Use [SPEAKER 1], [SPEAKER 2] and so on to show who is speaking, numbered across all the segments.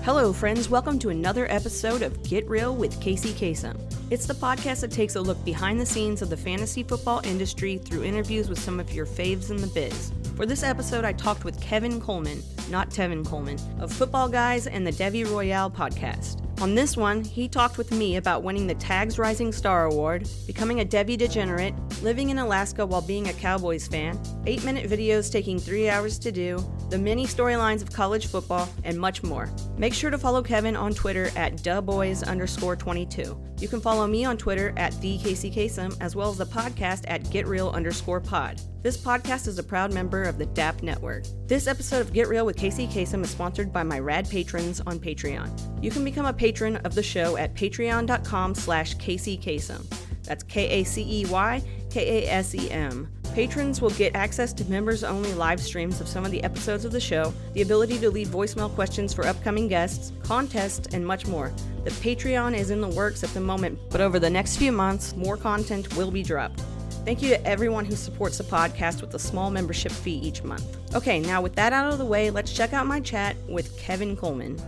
[SPEAKER 1] Hello, friends. Welcome to another episode of Get Real with Kacey Kasem. It's the podcast that takes a look behind the scenes of the fantasy football industry through interviews with some of your faves in the biz. For this episode, I talked with Kevin Coleman, not Tevin Coleman, of FootballGuys and the Devy Royale podcast. On this one, he talked with me about winning the Tags Rising Star Award, becoming a Devy degenerate, living in Alaska while being a Cowboys fan, 8-minute videos taking 3 hours to do, the many storylines of college football, and much more. Make sure to follow Kevin on Twitter at @duboys_22. You can follow me on Twitter at @thekacykasem, as well as the podcast at @getreal_pod. This podcast is a proud member of the DAP Network. This episode of Get Real with Kacey Kasem is sponsored by my rad patrons on Patreon. You can become a patron of the show at patreon.com/Kacey Kasem. That's KACEYKASEM. Patrons will get access to members-only live streams of some of the episodes of the show, the ability to leave voicemail questions for upcoming guests, contests, and much more. The Patreon is in the works at the moment, but over the next few months, more content will be dropped. Thank you to everyone who supports the podcast with a small membership fee each month. Okay, now with that out of the way, let's check out my chat with Kevin Coleman.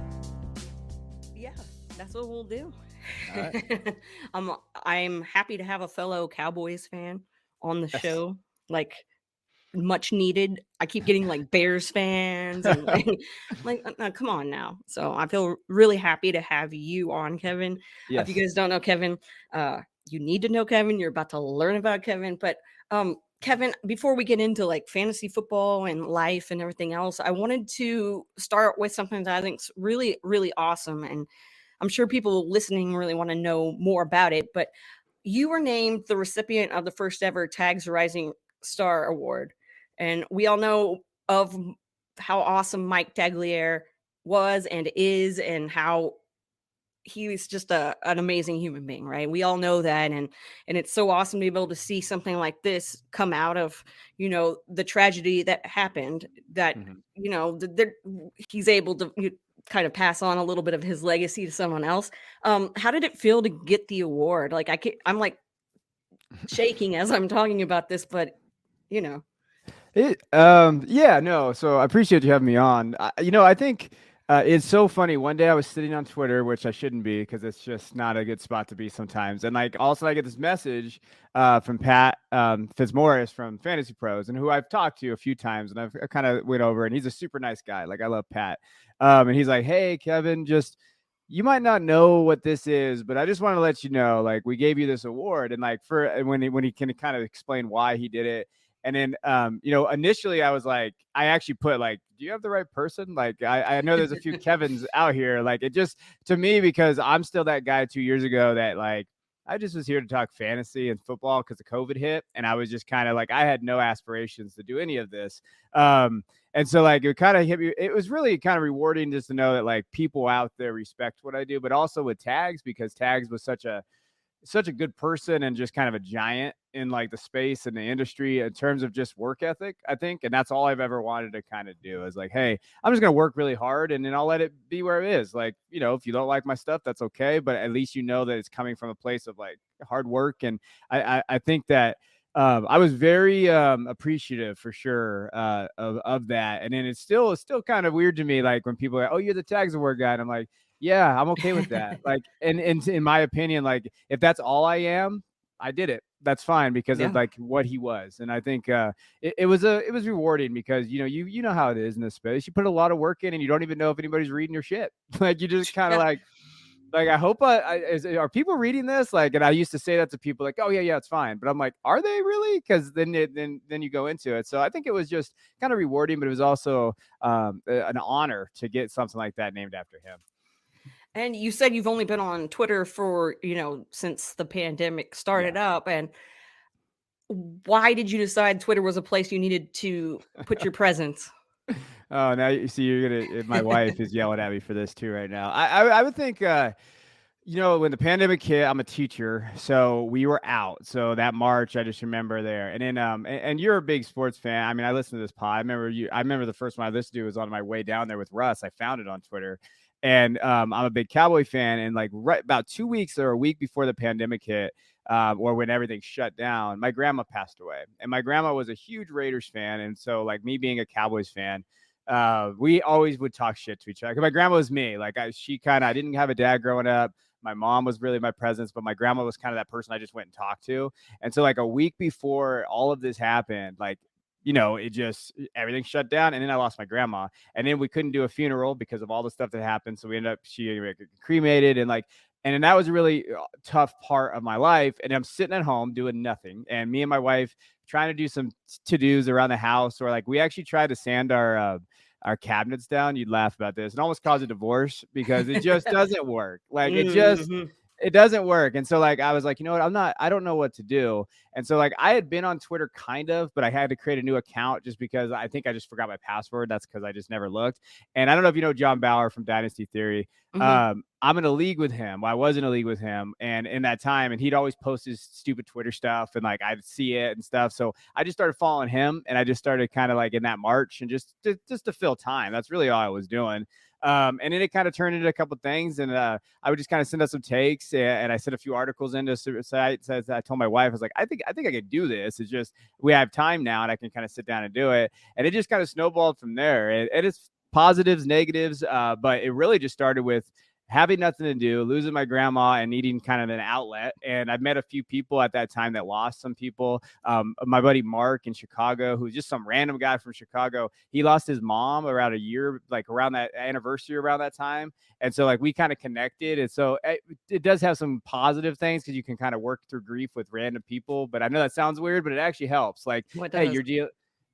[SPEAKER 1] Yeah, that's what we'll do.
[SPEAKER 2] All right.
[SPEAKER 1] I'm happy to have a fellow Cowboys fan on the
[SPEAKER 2] Yes.
[SPEAKER 1] show. Like, much needed. I keep getting like Bears fans and come on now. So I feel really happy to have you on, Kevin. If you
[SPEAKER 2] Yes.
[SPEAKER 1] guys don't know Kevin, you need to know Kevin. You're about to learn about Kevin. But Kevin, before we get into like fantasy football and life and everything else, I wanted to start with something that I think is really, really awesome. And I'm sure people listening really want to know more about it. But you were named the recipient of the first ever Tags Rising Star Award. And we all know of how awesome Mike Tagliere was and is, and how he was just an amazing human being, right? We all know that. And it's so awesome to be able to see something like this come out of, the tragedy that happened, that, he's able to kind of pass on a little bit of his legacy to someone else. How did it feel to get the award? Like I'm like shaking as I'm talking about this, but
[SPEAKER 2] Yeah, no. So I appreciate you having me on. I think it's so funny. One day I was sitting on Twitter, which I shouldn't be because it's just not a good spot to be sometimes. And like, also I get this message from Pat Fitzmaurice from Fantasy Pros, and who I've talked to a few times, and I kind of went over, and he's a super nice guy. Like, I love Pat. And he's like, "Hey, Kevin, you might not know what this is, but I just want to let you know, like, we gave you this award." And like, when he can kind of explain why he did it. And then, initially I was like, I actually put like, do you have the right person? Like, I know there's a few Kevins out here. Like, it just, to me, because I'm still that guy 2 years ago that like, I just was here to talk fantasy and football because the COVID hit. And I was just kind of like, I had no aspirations to do any of this. And so like, it kind of hit me. It was really kind of rewarding just to know that like people out there respect what I do, but also with Tags, because Tags was such a good person and just kind of a giant in like the space and the industry in terms of just work ethic, I think. And that's all I've ever wanted to kind of do is like, hey, I'm just going to work really hard and then I'll let it be where it is. Like, if you don't like my stuff, that's okay. But at least that it's coming from a place of like hard work. And I think that I was very appreciative for sure of that. And then it's still kind of weird to me, like when people are like, "Oh, you're the Tags Award guy," and I'm like, yeah, I'm okay with that. Like, and in my opinion, like if that's all I am, I did it. That's fine because of like what he was. And I think it was rewarding because you know how it is in this space. You put a lot of work in and you don't even know if anybody's reading your shit. Like, you just kind of like I hope are people reading this? Like, and I used to say that to people like, "Oh yeah, it's fine." But I'm like, are they really? Because then you go into it. So I think it was just kind of rewarding, but it was also an honor to get something like that named after him.
[SPEAKER 1] And you said you've only been on Twitter for, since the pandemic started up. And why did you decide Twitter was a place you needed to put your presence?
[SPEAKER 2] Oh, now you see, my wife is yelling at me for this too right now. I would think, when the pandemic hit, I'm a teacher, so we were out. So that March, I just remember there. And then, and you're a big sports fan. I mean, I listened to this pod. I remember the first one I listened to was on my way down there with Russ. I found it on Twitter. And I'm a big Cowboy fan. And like right about 2 weeks or a week before the pandemic hit, or when everything shut down, my grandma passed away. And my grandma was a huge Raiders fan. And so like me being a Cowboys fan, we always would talk shit to each other. 'Cause my grandma was me. Like I didn't have a dad growing up. My mom was really my presence, but my grandma was kind of that person I just went and talked to. And so like a week before all of this happened, like, it just everything shut down, and then I lost my grandma, and then we couldn't do a funeral because of all the stuff that happened. So we ended up she cremated, and then that was a really tough part of my life. And I'm sitting at home doing nothing, and me and my wife trying to do some to dos around the house, or like we actually tried to sand our cabinets down. You'd laugh about this, and almost cause a divorce because it just doesn't work. Like
[SPEAKER 1] Mm-hmm.
[SPEAKER 2] it doesn't work. And so like I was like, you know what, I don't know what to do. And so like I had been on Twitter kind of, but I had to create a new account just because I think I just forgot my password. That's because I just never looked. And I don't know if you know John Bauer from Dynasty Theory.
[SPEAKER 1] Mm-hmm.
[SPEAKER 2] I'm in a league with him. Well, I was in a league with him, and in that time, and he'd always post his stupid Twitter stuff, and like I'd see it and stuff. So I just started following him, and I just started kind of like in that March, and just to fill time. That's really all I was doing. And then it kind of turned into a couple things, and I would just kind of send out some takes, and I sent a few articles into sites. As I told my wife, I was like, I think I could do this. It's just we have time now, and I can kind of sit down and do it. And it just kind of snowballed from there. And it's positives, negatives, but it really just started with having nothing to do, losing my grandma, and needing kind of an outlet. And I've met a few people at that time that lost some people. My buddy Mark in Chicago, who's just some random guy from Chicago, he lost his mom around a year, like around that anniversary, around that time. And so like we kind of connected. And so it does have some positive things because you can kind of work through grief with random people. But I know that sounds weird, but it actually helps. Like,
[SPEAKER 1] What
[SPEAKER 2] hey,
[SPEAKER 1] does?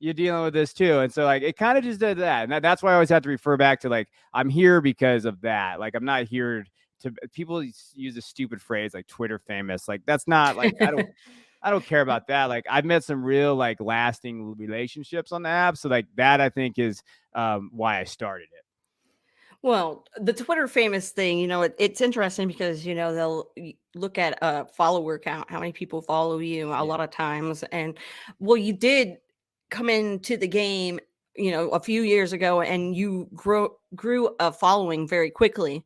[SPEAKER 2] you're dealing with this too. And so like it kind of just did that. And that's why I always have to refer back to like I'm here because of that. Like I'm not here to people use a stupid phrase like Twitter famous. Like that's not like I don't care about that. Like I've met some real like lasting relationships on the app. So like that I think is why I started it.
[SPEAKER 1] Well, the Twitter famous thing, it's interesting because, they'll look at a follower count, how many people follow you a
[SPEAKER 2] Yeah.
[SPEAKER 1] lot of times. And well, you did come into the game, a few years ago, and you grew a following very quickly.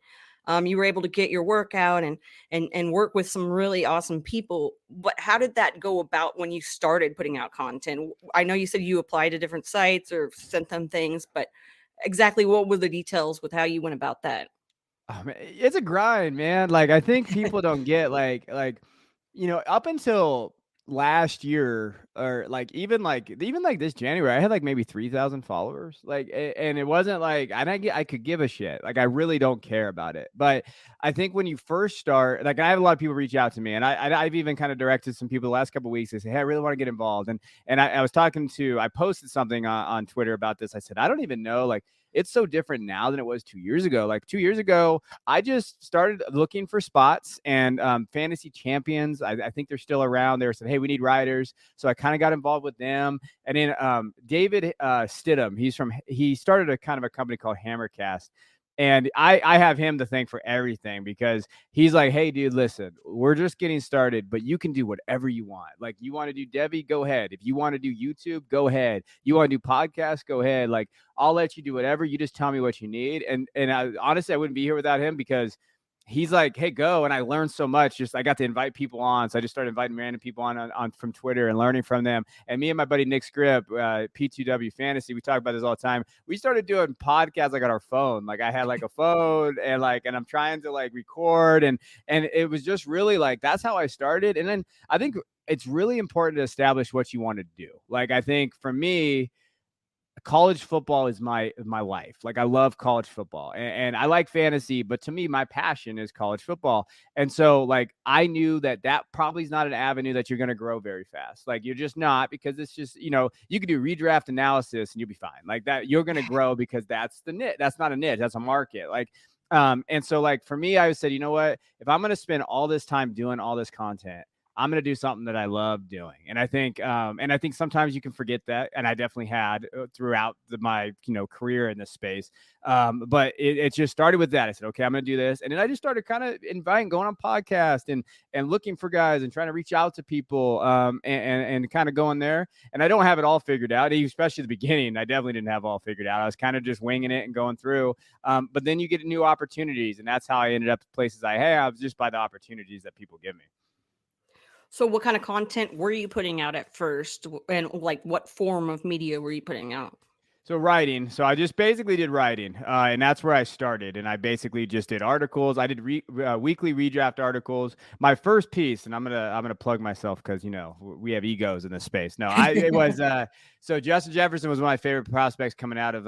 [SPEAKER 1] You were able to get your work out and work with some really awesome people. But how did that go about when you started putting out content? I know you said you applied to different sites or sent them things, but exactly what were the details with how you went about that?
[SPEAKER 2] Oh, man, it's a grind, man. Like I think people don't get up until last year or even like this January, I had like maybe 3,000 followers. And it wasn't like I could give a shit. Like I really don't care about it. But I think when you first start, like I have a lot of people reach out to me, and I've even kind of directed some people the last couple of weeks. They say, hey, I really want to get involved. And I posted something on Twitter about this. I said, I don't even know, like it's so different now than it was 2 years ago. Like 2 years ago, I just started looking for spots, and Fantasy Champions, I think they're still around. They said, hey, we need writers. So I kind of got involved with them. And then David Stidham, he started a kind of a company called Hammercast. And I have him to thank for everything because he's like, hey, dude, listen, we're just getting started, but you can do whatever you want. Like, you want to do Devy, go ahead. If you want to do YouTube, go ahead. You want to do podcasts, go ahead. Like, I'll let you do whatever. You just tell me what you need. And honestly, I wouldn't be here without him because he's like, hey, go. And I learned so much. Just I got to invite people on. So I just started inviting random people on from Twitter and learning from them. And me and my buddy Nick Scribb, P2W Fantasy, we talk about this all the time. We started doing podcasts like on our phone. Like I had like a phone and I'm trying to like record and it was just really like that's how I started. And then I think it's really important to establish what you want to do. Like I think for me, college football is my life. Like I love college football and I like fantasy, but to me, my passion is college football. And so like, I knew that probably is not an avenue that you're going to grow very fast. Like you're just not, because it's just, you can do redraft analysis and you'll be fine like that. You're going to grow because that's the niche. That's not a niche. That's a market. And so like for me, I said, you know what, if I'm going to spend all this time doing all this content, I'm going to do something that I love doing. And I think sometimes you can forget that. And I definitely had throughout my, career in this space. But it just started with that. I said, okay, I'm going to do this. And then I just started kind of going on podcasts and looking for guys and trying to reach out to people and kind of going there. And I don't have it all figured out, especially at the beginning. I definitely didn't have it all figured out. I was kind of just winging it and going through. But then you get new opportunities. And that's how I ended up the places I have, just by the opportunities that people give me.
[SPEAKER 1] So what kind of content were you putting out at first, and like what form of media were you putting out?
[SPEAKER 2] So writing. So I just basically did writing, and that's where I started. And I basically just did articles. I did weekly redraft articles. My first piece, and I'm gonna plug myself because we have egos in this space. No, it was so Justin Jefferson was one of my favorite prospects coming out of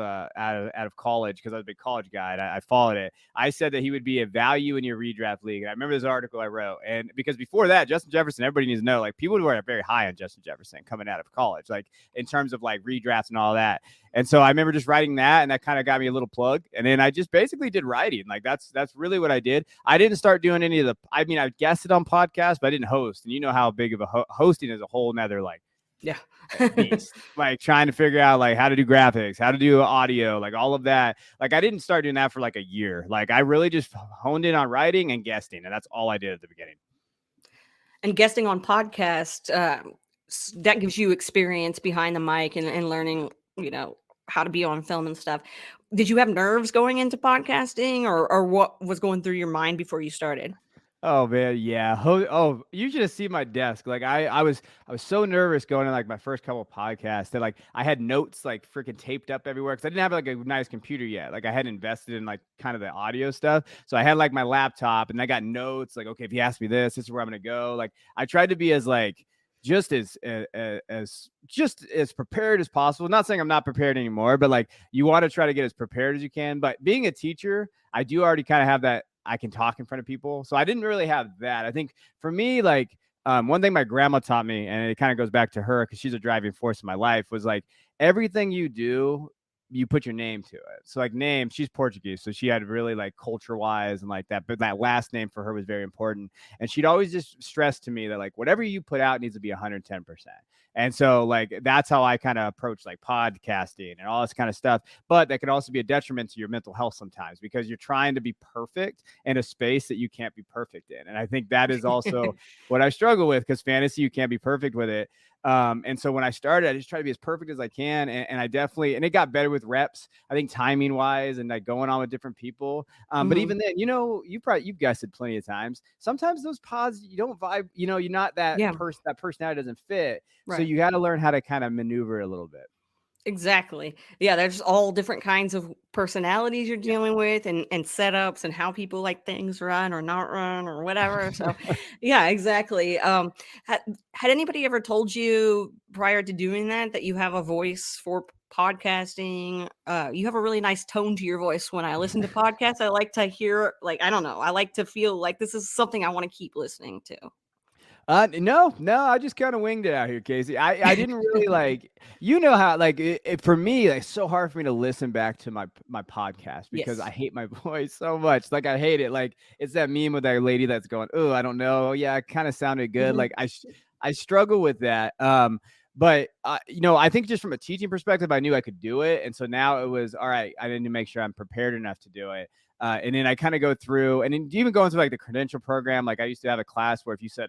[SPEAKER 2] college because I was a big college guy. And I followed it. I said that he would be a value in your redraft league. And I remember this article I wrote, and because before that, Justin Jefferson, everybody needs to know, like people were very high on Justin Jefferson coming out of college, like in terms of like redrafts and all that. And so I remember just writing that, and that kind of got me a little plug. And then I just basically did writing. Like that's really what I did. I didn't start doing any of the. I mean, I guested on podcasts, but I didn't host. And you know how big of a hosting is a whole nother
[SPEAKER 1] yeah
[SPEAKER 2] beast. Like trying to figure out like how to do graphics, how to do audio, like all of that. Like I didn't start doing that for like a year. Like I really just honed in on writing and guesting, and that's all I did at the beginning.
[SPEAKER 1] And guesting on podcast, that gives you experience behind the mic and learning, how to be on film and stuff. Did you have nerves going into podcasting, or what was going through your mind before you started?
[SPEAKER 2] Oh man, yeah. Oh, you should have seen my desk. Like I was so nervous going to like my first couple of podcasts that like I had notes like freaking taped up everywhere because I didn't have like a nice computer yet. Like I hadn't invested in like kind of the audio stuff, so I had like my laptop and I got notes. Like, okay, if you ask me this is where I'm gonna go. Like I tried to be as like just as prepared as possible. Not saying I'm not prepared anymore, but like you want to try to get as prepared as you can. But being a teacher, I do already kind of have that. I can talk in front of people. So I didn't really have that. I think for me, like one thing my grandma taught me, and it kind of goes back to her because she's a driving force in my life, was like everything you do, you put your name to it. So like name, she's Portuguese. So she had really like culture wise and like that, but that last name for her was very important. And she'd always just stress to me that like whatever you put out needs to be 110%. And so like that's how I kind of approach like podcasting and all this kind of stuff. But that can also be a detriment to your mental health sometimes because you're trying to be perfect in a space that you can't be perfect in. And I think that is also what I struggle with because fantasy, you can't be perfect with it. And so when I started, I just try to be as perfect as I can. And I definitely, and it got better with reps, I think timing wise and like going on with different people. But even then, you've guessed it plenty of times. Sometimes those pods, you don't vibe, you're not that person, that personality doesn't fit. Right. So you got to learn how to kind of maneuver a little bit.
[SPEAKER 1] Exactly. Yeah, there's all different kinds of personalities you're dealing with and setups and how people like things run or not run or whatever. So yeah, exactly. Had anybody ever told you prior to doing that you have a voice for podcasting? You have a really nice tone to your voice. When I listen to podcasts, I like to hear, like, I don't know, I like to feel like this is something I want to keep listening to.
[SPEAKER 2] No, I just kind of winged it out here, Kacey. I didn't really like, how like for me, like, it's so hard for me to listen back to my podcast because I hate my voice so much. Like I hate it. Like it's that meme with that lady that's going, oh, I don't know. Yeah, it kind of sounded good. Like I struggle with that. But I think just from a teaching perspective, I knew I could do it. And so now it was, all right, I need to make sure I'm prepared enough to do it. And then I kind of go through and then even go into like the credential program. Like I used to have a class where if you said,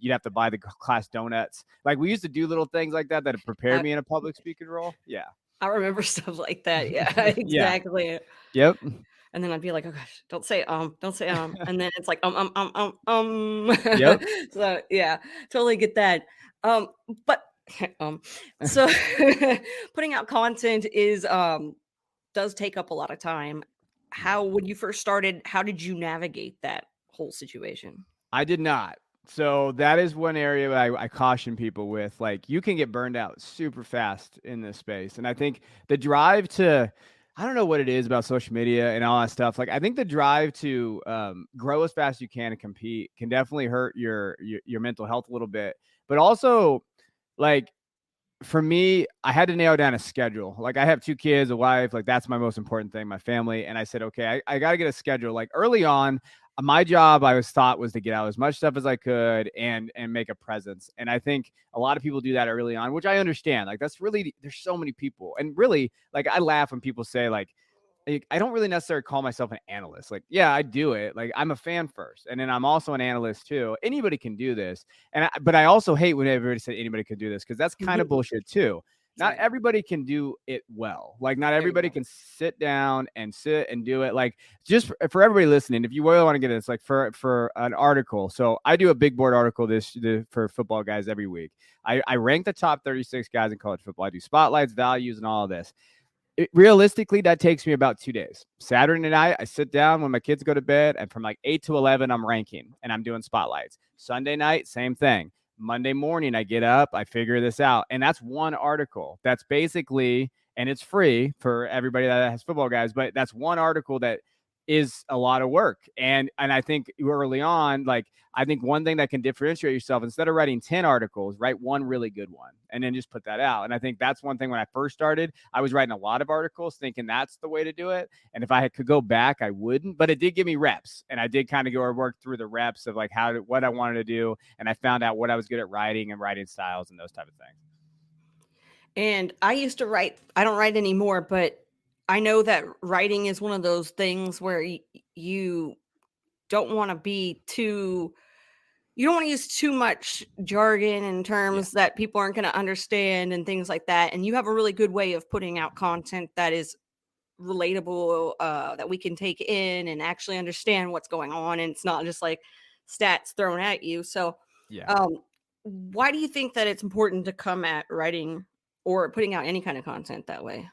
[SPEAKER 2] you'd have to buy the class donuts. Like we used to do little things like that prepared me in a public speaking role. Yeah.
[SPEAKER 1] I remember stuff like that. Yeah, exactly.
[SPEAKER 2] Yeah. Yep.
[SPEAKER 1] And then I'd be like, oh gosh, don't say. And then it's like,
[SPEAKER 2] Yep.
[SPEAKER 1] So yeah, totally get that. But so putting out content is, does take up a lot of time. When you first started, how did you navigate that whole situation?
[SPEAKER 2] I did not. So that is one area I caution people with. Like you can get burned out super fast in this space. And I think the drive to, I don't know what it is about social media and all that stuff. Like I think the drive to grow as fast as you can and compete can definitely hurt your mental health a little bit. But also like, for me, I had to nail down a schedule. Like I have 2 kids, a wife, like that's my most important thing, my family. And I said, okay, I got to get a schedule. Like early on, my job I was thought was to get out as much stuff as I could and make a presence. And I think a lot of people do that early on, which I understand. Like that's really, there's so many people. And really, like I laugh when people say like, I don't really necessarily call myself an analyst. Like, yeah, I do it. Like I'm a fan first. And then I'm also an analyst too. Anybody can do this. But I also hate when everybody said anybody could do this because that's kind of bullshit too. Not everybody can do it well. Like not everybody can sit down and do it. Like just for everybody listening, if you really want to get it, it's like for an article. So I do a big board article for Football Guys every week. I rank the top 36 guys in college football. I do spotlights, values, and all of this. realistically, that takes me about 2 days. Saturday night, I sit down when my kids go to bed, and from like 8 to 11, I'm ranking and I'm doing spotlights. Sunday night, same thing. Monday morning, I get up, I figure this out. And that's one article. That's basically, and it's free for everybody that has Football Guys, but that's one article that is a lot of work. And I think early on, like, I think one thing that can differentiate yourself, instead of writing 10 articles, write one really good one and then just put that out. And I think that's one thing. When I first started, I was writing a lot of articles thinking that's the way to do it. And if I could go back, I wouldn't, but it did give me reps. And I did kind of go work through the reps of like what I wanted to do. And I found out what I was good at writing and writing styles and those type of things.
[SPEAKER 1] And I used to write, I don't write anymore, but I know that writing is one of those things where you don't want to be too, you don't want to use too much jargon and terms that people aren't going to understand and things like that. And you have a really good way of putting out content that is relatable, that we can take in and actually understand what's going on. And it's not just like stats thrown at you. So, why do you think that it's important to come at writing or putting out any kind of content that way?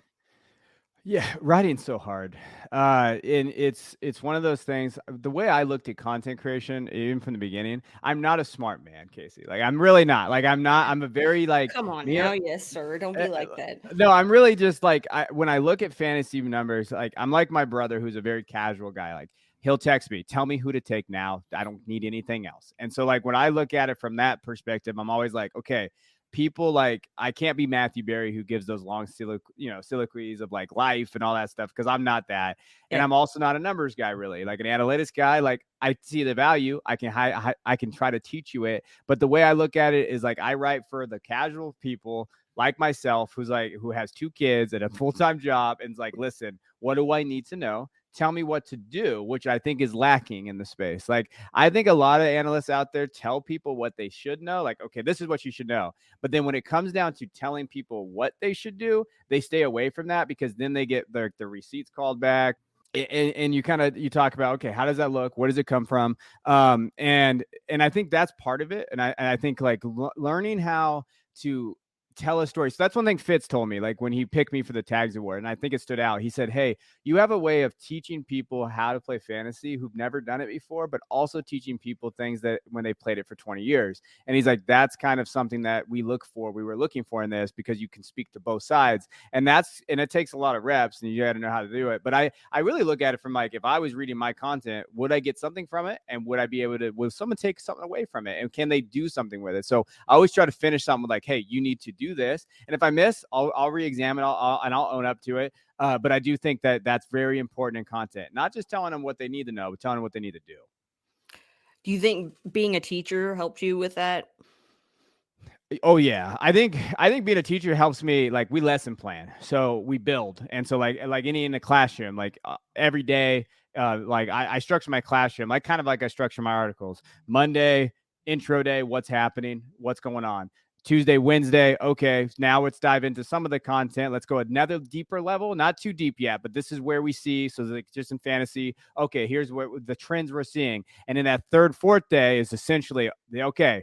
[SPEAKER 2] Yeah, writing's so hard. And it's one of those things. The way I looked at content creation, even from the beginning, I'm not a smart man, Kacey. Like, I'm really not. Like, I'm a very like.
[SPEAKER 1] Come on now, yes, sir. Don't be like that.
[SPEAKER 2] No, I'm really just like, when I look at fantasy numbers, like, I'm like my brother, who's a very casual guy. Like, he'll text me, tell me who to take now. I don't need anything else. And so, like, when I look at it from that perspective, I'm always like, okay, people, like, I can't be Matthew Berry, who gives those long soliloquies of like life and all that stuff, because I'm not that. And I'm also not a numbers guy, really. Like, an analytics guy, like, I see the value. I can try to teach you it. But the way I look at it is like, I write for the casual people like myself, who has 2 kids and a full-time job, and is like, listen, what do I need to know? Tell me what to do, which I think is lacking in the space. Like, I think a lot of analysts out there tell people what they should know. Like, okay, this is what you should know. But then when it comes down to telling people what they should do, they stay away from that, because then they get the receipts called back. And you talk about, okay, how does that look? Where does it come from? And I think that's part of it. And I think, like, learning how to tell a story. So that's one thing Fitz told me, like, when he picked me for the Tags Award, and I think it stood out. He said, hey, you have a way of teaching people how to play fantasy who've never done it before, but also teaching people things that when they played it for 20 years. And he's like, that's kind of something that we were looking for in this, because you can speak to both sides. And it takes a lot of reps, and you got to know how to do it. But I really look at it from, like, if I was reading my content, would I get something from it? And will someone take something away from it? And can they do something with it? So I always try to finish something with, like, hey, you need to do this. And if I miss, I'll re-examine, I'll own up to it. But I do think that that's very important in content, not just telling them what they need to know, but telling them what they need to do.
[SPEAKER 1] Do you think being a teacher helped you with that?
[SPEAKER 2] Oh yeah, I think being a teacher helps me. Like, we lesson plan, so we build, and so like any in the classroom, like, every day, like, I structure my classroom like kind of like I structure my articles. Monday, intro day, what's happening, what's going on. Tuesday, Wednesday, okay, now let's dive into some of the content. Let's go another deeper level, not too deep yet, but this is where we see. So, like, just in fantasy, okay, here's what the trends we're seeing. And in that third, fourth day is essentially, okay,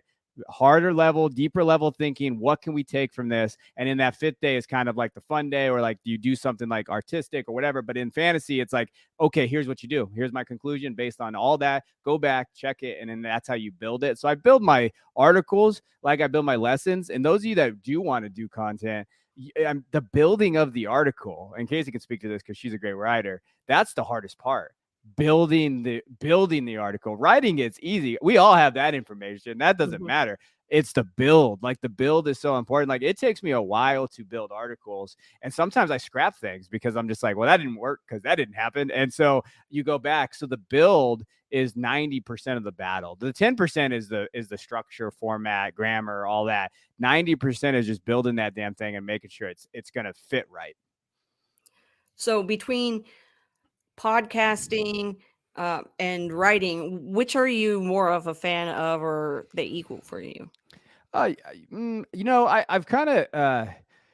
[SPEAKER 2] harder level, deeper level thinking. What can we take from this? And in that fifth day is kind of like the fun day, or like, do you do something like artistic or whatever? But in fantasy, it's like, okay, here's what you do. Here's my conclusion based on all that. Go back, check it, and then that's how you build it. So I build my articles like I build my lessons. And those of you that do want to do content, the building of the article, and Kacey can speak to this because she's a great writer, that's the hardest part. Building the article. Writing it's easy. We all have that information. That doesn't matter. It's the build. Like, the build is so important. Like, it takes me a while to build articles, and sometimes I scrap things because I'm just like, well, that didn't work because that didn't happen. And so you go back. So the build is 90% of the battle. The 10% is the structure, format, grammar, all that. 90% is just building that damn thing and making sure it's gonna fit right.
[SPEAKER 1] So between podcasting and writing, which are you more of a fan of, or they equal for you?
[SPEAKER 2] I've kind of,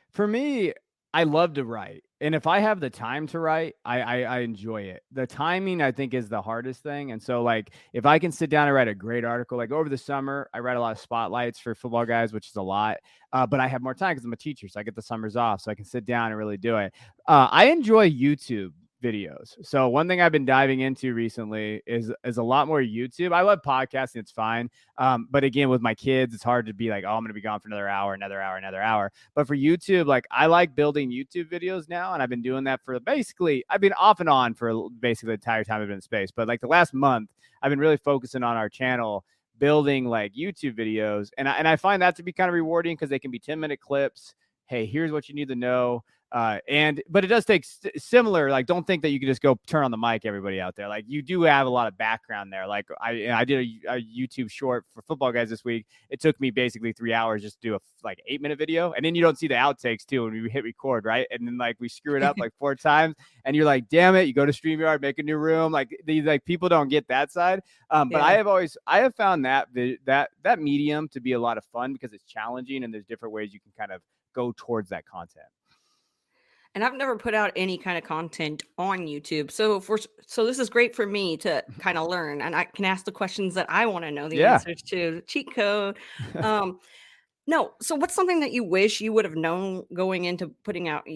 [SPEAKER 2] for me, I love to write. And if I have the time to write, I enjoy it. The timing, I think, is the hardest thing. And so, like, if I can sit down and write a great article, like over the summer, I write a lot of spotlights for Football Guys, which is a lot. But I have more time because I'm a teacher, so I get the summers off, so I can sit down and really do it. I enjoy YouTube videos. So one thing I've been diving into recently is a lot more YouTube. I love podcasting; it's fine. But again, with my kids, it's hard to be like, oh, I'm going to be gone for another hour, another hour, another hour. But for YouTube, like I like building YouTube videos now, and I've been doing that for basically, I've been off and on for basically the entire time I've been in space. But like the last month, I've been really focusing on our channel, building like YouTube videos, and I find that to be kind of rewarding because they can be 10-minute clips. Hey, here's what you need to know. But it does take similar, like, don't think that you can just go turn on the mic, everybody out there. Like, you do have a lot of background there. Like, I did a YouTube short for Football Guys this week. It took me basically 3 hours just to do a like 8-minute video. And then you don't see the outtakes too when we hit record, right? And then like we screw it up like 4 times and you're like, damn it, you go to StreamYard, make a new room. Like these, like people don't get that side. But I have found that medium to be a lot of fun because it's challenging and there's different ways you can kind of go towards that content.
[SPEAKER 1] And I've never put out any kind of content on YouTube. So this is great for me to kind of learn, and I can ask the questions that I want to know the answers to. Cheat code. No. So what's something that you wish you would have known going into putting out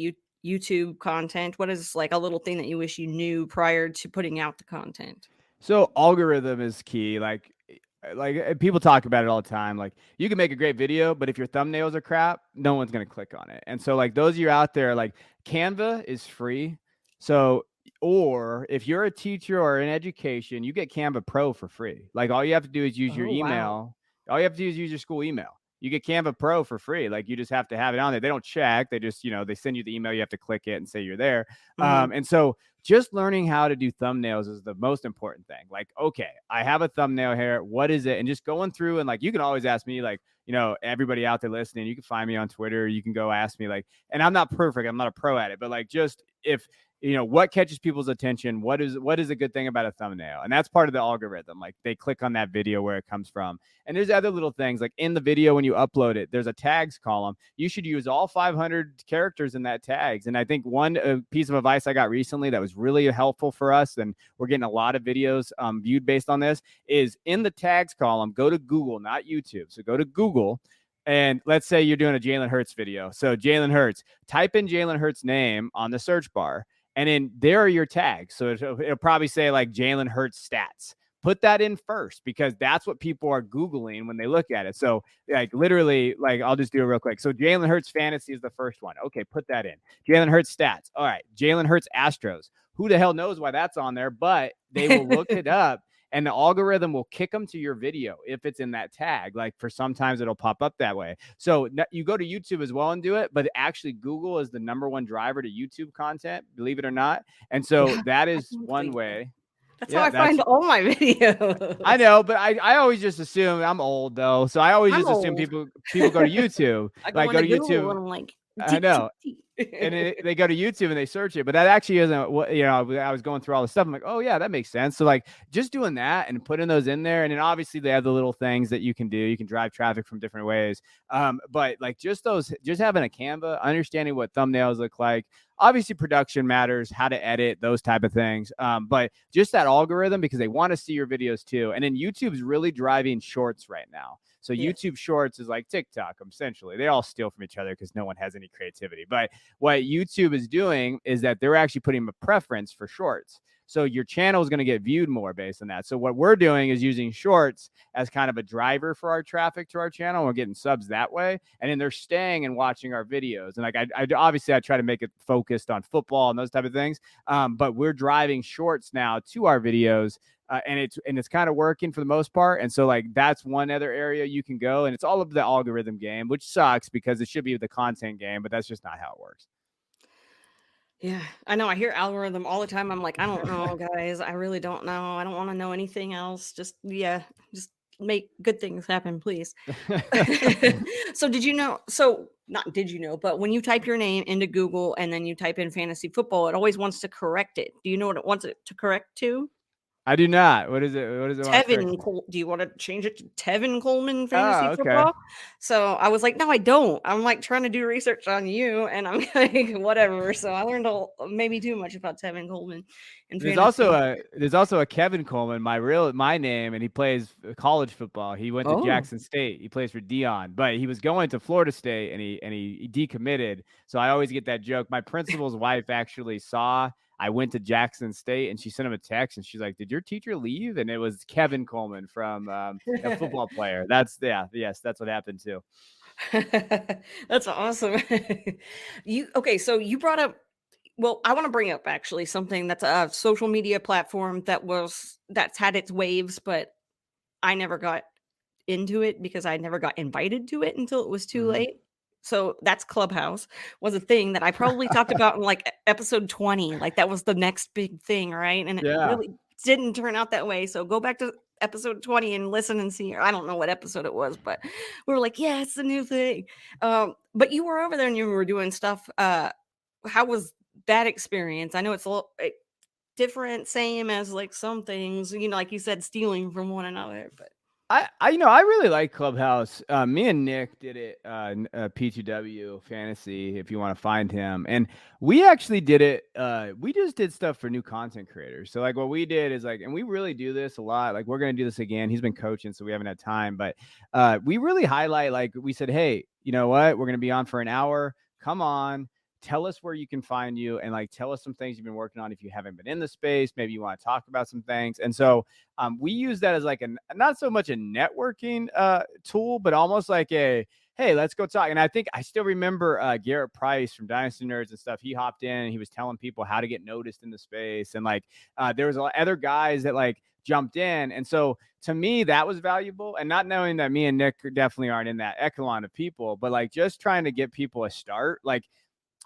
[SPEAKER 1] YouTube content? What is like a little thing that you wish you knew prior to putting out the content?
[SPEAKER 2] So algorithm is key. Like people talk about it all the time. Like you can make a great video, but if your thumbnails are crap, no one's going to click on it. And so like those of you out there, like Canva is free. So, or if you're a teacher or in education, you get Canva Pro for free. Like all you have to do is use your email. Wow. All you have to do is use your school email. You get Canva Pro for free. Like you just have to have it on there. They don't check. They just, they send you the email. You have to click it and say you're there. And so just learning how to do thumbnails is the most important thing. Like, okay, I have a thumbnail here. What is it? And just going through and like, you can always ask me, like, everybody out there listening, you can find me on Twitter. You can go ask me, like, and I'm not perfect. I'm not a pro at it, but like, just if, what catches people's attention, what is a good thing about a thumbnail? And that's part of the algorithm. Like they click on that video where it comes from. And there's other little things like in the video, when you upload it, there's a tags column. You should use all 500 characters in that tags. And I think one piece of advice I got recently that was really helpful for us, and we're getting a lot of videos viewed based on this, is in the tags column, go to Google, not YouTube. So go to Google. And let's say you're doing a Jalen Hurts video. So Jalen Hurts, type in Jalen Hurts' name on the search bar. And then there are your tags. So it'll probably say like Jalen Hurts stats. Put that in first because that's what people are Googling when they look at it. So like literally, like I'll just do it real quick. So Jalen Hurts fantasy is the first one. Okay, put that in. Jalen Hurts stats. All right. Jalen Hurts Astros. Who the hell knows why that's on there? But they will look it up. And the algorithm will kick them to your video if it's in that tag. Like for sometimes it'll pop up that way. So you go to YouTube as well and do it, but actually Google is the #1 driver to YouTube content, believe it or not. And so that is one way.
[SPEAKER 1] That's how I find all my videos.
[SPEAKER 2] I know, but I always just assume I'm old though. So I always assume people go to YouTube.
[SPEAKER 1] I go to YouTube and I'm like,
[SPEAKER 2] I know. And they go to YouTube and they search it, but that actually isn't what, I was going through all this stuff. I'm like, oh yeah, that makes sense. So like just doing that and putting those in there. And then obviously they have the little things that you can do. You can drive traffic from different ways. But like just having a Canva, understanding what thumbnails look like. Obviously production matters, how to edit, those type of things. But just that algorithm, because they want to see your videos too. And then YouTube's really driving shorts right now. So YouTube Shorts is like TikTok, essentially. They all steal from each other because no one has any creativity. But what YouTube is doing is that they're actually putting a preference for shorts. So your channel is going to get viewed more based on that. So what we're doing is using shorts as kind of a driver for our traffic to our channel. We're getting subs that way. And then they're staying and watching our videos. And like, I obviously try to make it focused on football and those type of things. But we're driving shorts now to our videos. And it's kind of working for the most part. And so like, that's one other area you can go. And it's all of the algorithm game, which sucks because it should be the content game, but that's just not how it works.
[SPEAKER 1] Yeah, I know. I hear algorithm all the time. I'm like, I don't know, guys. I really don't know. I don't want to know anything else. Just make good things happen, please. So not did you know, but when you type your name into Google and then you type in fantasy football, it always wants to correct it. Do you know what it wants it to correct to?
[SPEAKER 2] I do not. What is it? What does it want to search?
[SPEAKER 1] Do you want to change it to Tevin Coleman
[SPEAKER 2] Oh,
[SPEAKER 1] fantasy
[SPEAKER 2] okay.
[SPEAKER 1] football? So I was like, no, I don't. I'm like trying to do research on you, and I'm like, whatever. So I learned maybe too much about Tevin Coleman in fantasy.
[SPEAKER 2] There's also a Kevin Coleman, my name, and he plays college football. He went to
[SPEAKER 1] Oh.
[SPEAKER 2] Jackson State. He plays for Dion, but he was going to Florida State, and he decommitted. So I always get that joke. My principal's wife actually saw I went to Jackson State, and she sent him a text, and she's like, "Did your teacher leave?" And it was Kevin Coleman from a football player. That's what happened too.
[SPEAKER 1] That's awesome. Okay, so you brought up, well, I want to bring up actually something that's a social media platform that's had its waves, but I never got into it because I never got invited to it until it was too
[SPEAKER 2] Mhm.
[SPEAKER 1] late. So that's Clubhouse was a thing that I probably talked about in like episode 20. Like that was the next big thing, right? And it
[SPEAKER 2] Yeah.
[SPEAKER 1] really didn't turn out that way. So go back to episode 20 and listen and see. I don't know what episode it was, but we were like, yeah, it's the new thing. But you were over there and you were doing stuff. How was that experience? I know it's a little different, same as like some things, like you said, stealing from one another, but
[SPEAKER 2] I really like Clubhouse. Me and Nick did it, P2W Fantasy, if you want to find him. And we actually did it. We just did stuff for new content creators. So like what we did is like, and we really do this a lot. Like we're going to do this again. He's been coaching, so we haven't had time, but we really highlight, like we said, hey, you know what? We're going to be on for an hour. Come on. Tell us where you can find you, and like tell us some things you've been working on if you haven't been in the space. Maybe you want to talk about some things. And so we use that as like not so much a networking tool, but almost like a, hey, let's go talk. And I think I still remember Garrett Price from Dynasty Nerds and stuff. He hopped in and he was telling people how to get noticed in the space. And like there was other guys that like jumped in. And so to me, that was valuable. And not knowing that me and Nick definitely aren't in that echelon of people, but like just trying to get people a start. Like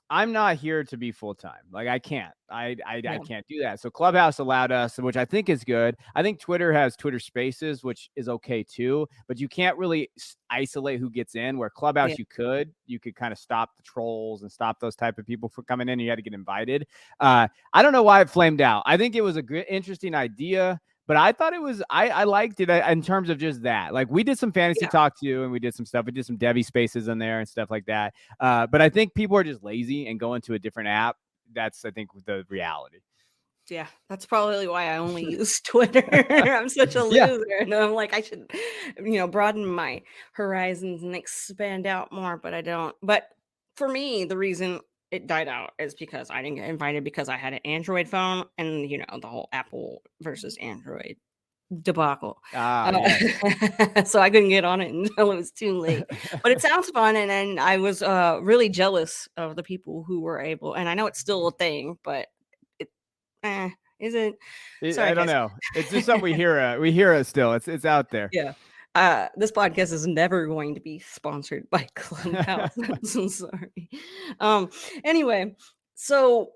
[SPEAKER 2] I'm not here to be full time. Like I can't. I
[SPEAKER 1] yeah.
[SPEAKER 2] can't do that. So Clubhouse allowed us, which I think is good. I think Twitter has Twitter Spaces, which is okay too. But you can't really isolate who gets in. Where Clubhouse, you could kind of stop the trolls and stop those type of people from coming in. You had to get invited. I don't know why it flamed out. I think it was a good, interesting idea. But I thought it was, I liked it in terms of just that. Like we did some fantasy talk too, and we did some stuff. We did some Devy spaces in there and stuff like that. But I think people are just lazy and going to a different app. That's, I think, the reality.
[SPEAKER 1] Yeah, that's probably why I only use Twitter. I'm such a loser. And I'm like, I should, broaden my horizons and expand out more, but I don't. But for me, the reason it died out is because I didn't get invited because I had an Android phone and, the whole Apple versus Android debacle.
[SPEAKER 2] Yes.
[SPEAKER 1] So I couldn't get on it until it was too late. But it sounds fun, and I was really jealous of the people who were able. And I know it's still a thing, but is it? Sorry,
[SPEAKER 2] I don't
[SPEAKER 1] guys.
[SPEAKER 2] know. It's just something we hear. We hear it still. It's out there.
[SPEAKER 1] Yeah. This podcast is never going to be sponsored by Clubhouse. I'm so sorry. Anyway, so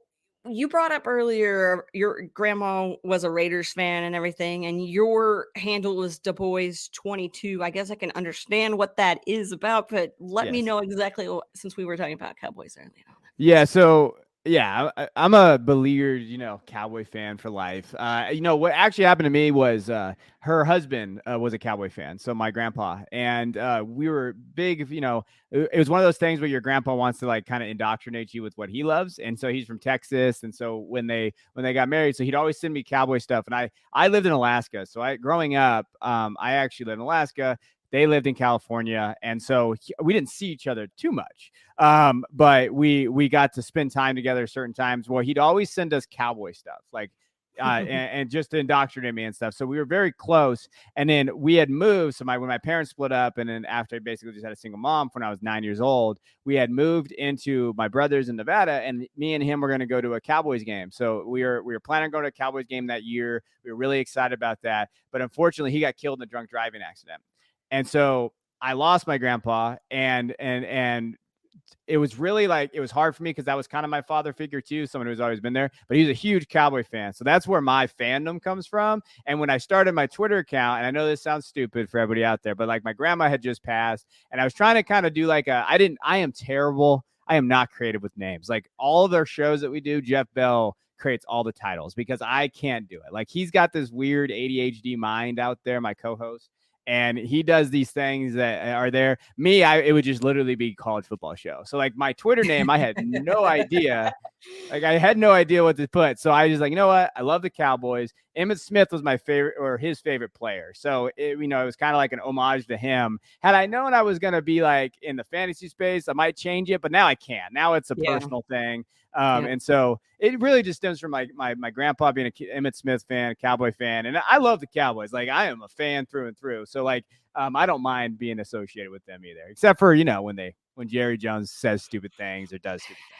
[SPEAKER 1] you brought up earlier your grandma was a Raiders fan and everything, and your handle is DuBois22. I guess I can understand what that is about, but let me know exactly since we were talking about Cowboys earlier.
[SPEAKER 2] Yeah. So yeah, I'm a beleaguered, Cowboy fan for life. What actually happened to me was her husband was a Cowboy fan, so my grandpa, and we were big. It was one of those things where your grandpa wants to like kind of indoctrinate you with what he loves, and so he's from Texas, and so when they got married, so he'd always send me Cowboy stuff, and I lived in Alaska, so growing up, I actually lived in Alaska. They lived in California, and so we didn't see each other too much. But we got to spend time together certain times. Well, he'd always send us Cowboy stuff, like and just to indoctrinate me and stuff. So we were very close. And then we had moved. So when my parents split up, and then after I basically just had a single mom when I was 9 years old, we had moved into my brother's in Nevada, and me and him were going to go to a Cowboys game. So we were planning on going to a Cowboys game that year. We were really excited about that. But unfortunately, he got killed in a drunk driving accident. And so I lost my grandpa, and it was really like, it was hard for me because that was kind of my father figure too, someone who's always been there, but he's a huge Cowboy fan. So that's where my fandom comes from. And when I started my Twitter account, and I know this sounds stupid for everybody out there, but like my grandma had just passed, and I was trying to kind of do like I am terrible. I am not creative with names. Like all of their shows that we do, Jeff Bell creates all the titles because I can't do it. Like he's got this weird ADHD mind out there, my co-host. And he does these things that are there. Me, it would just literally be college football show. So like my Twitter name, I had no idea. Like I had no idea what to put. So I was like, you know what? I love the Cowboys. Emmitt Smith was my favorite or his favorite player. So it was kind of like an homage to him. Had I known I was going to be like in the fantasy space, I might change it, but now I can't. Now it's a personal thing. And so it really just stems from my grandpa being an Emmitt Smith fan, a Cowboy fan. And I love the Cowboys. Like I am a fan through and through. So like, I don't mind being associated with them either, except for, when Jerry Jones says stupid things or does stupid things.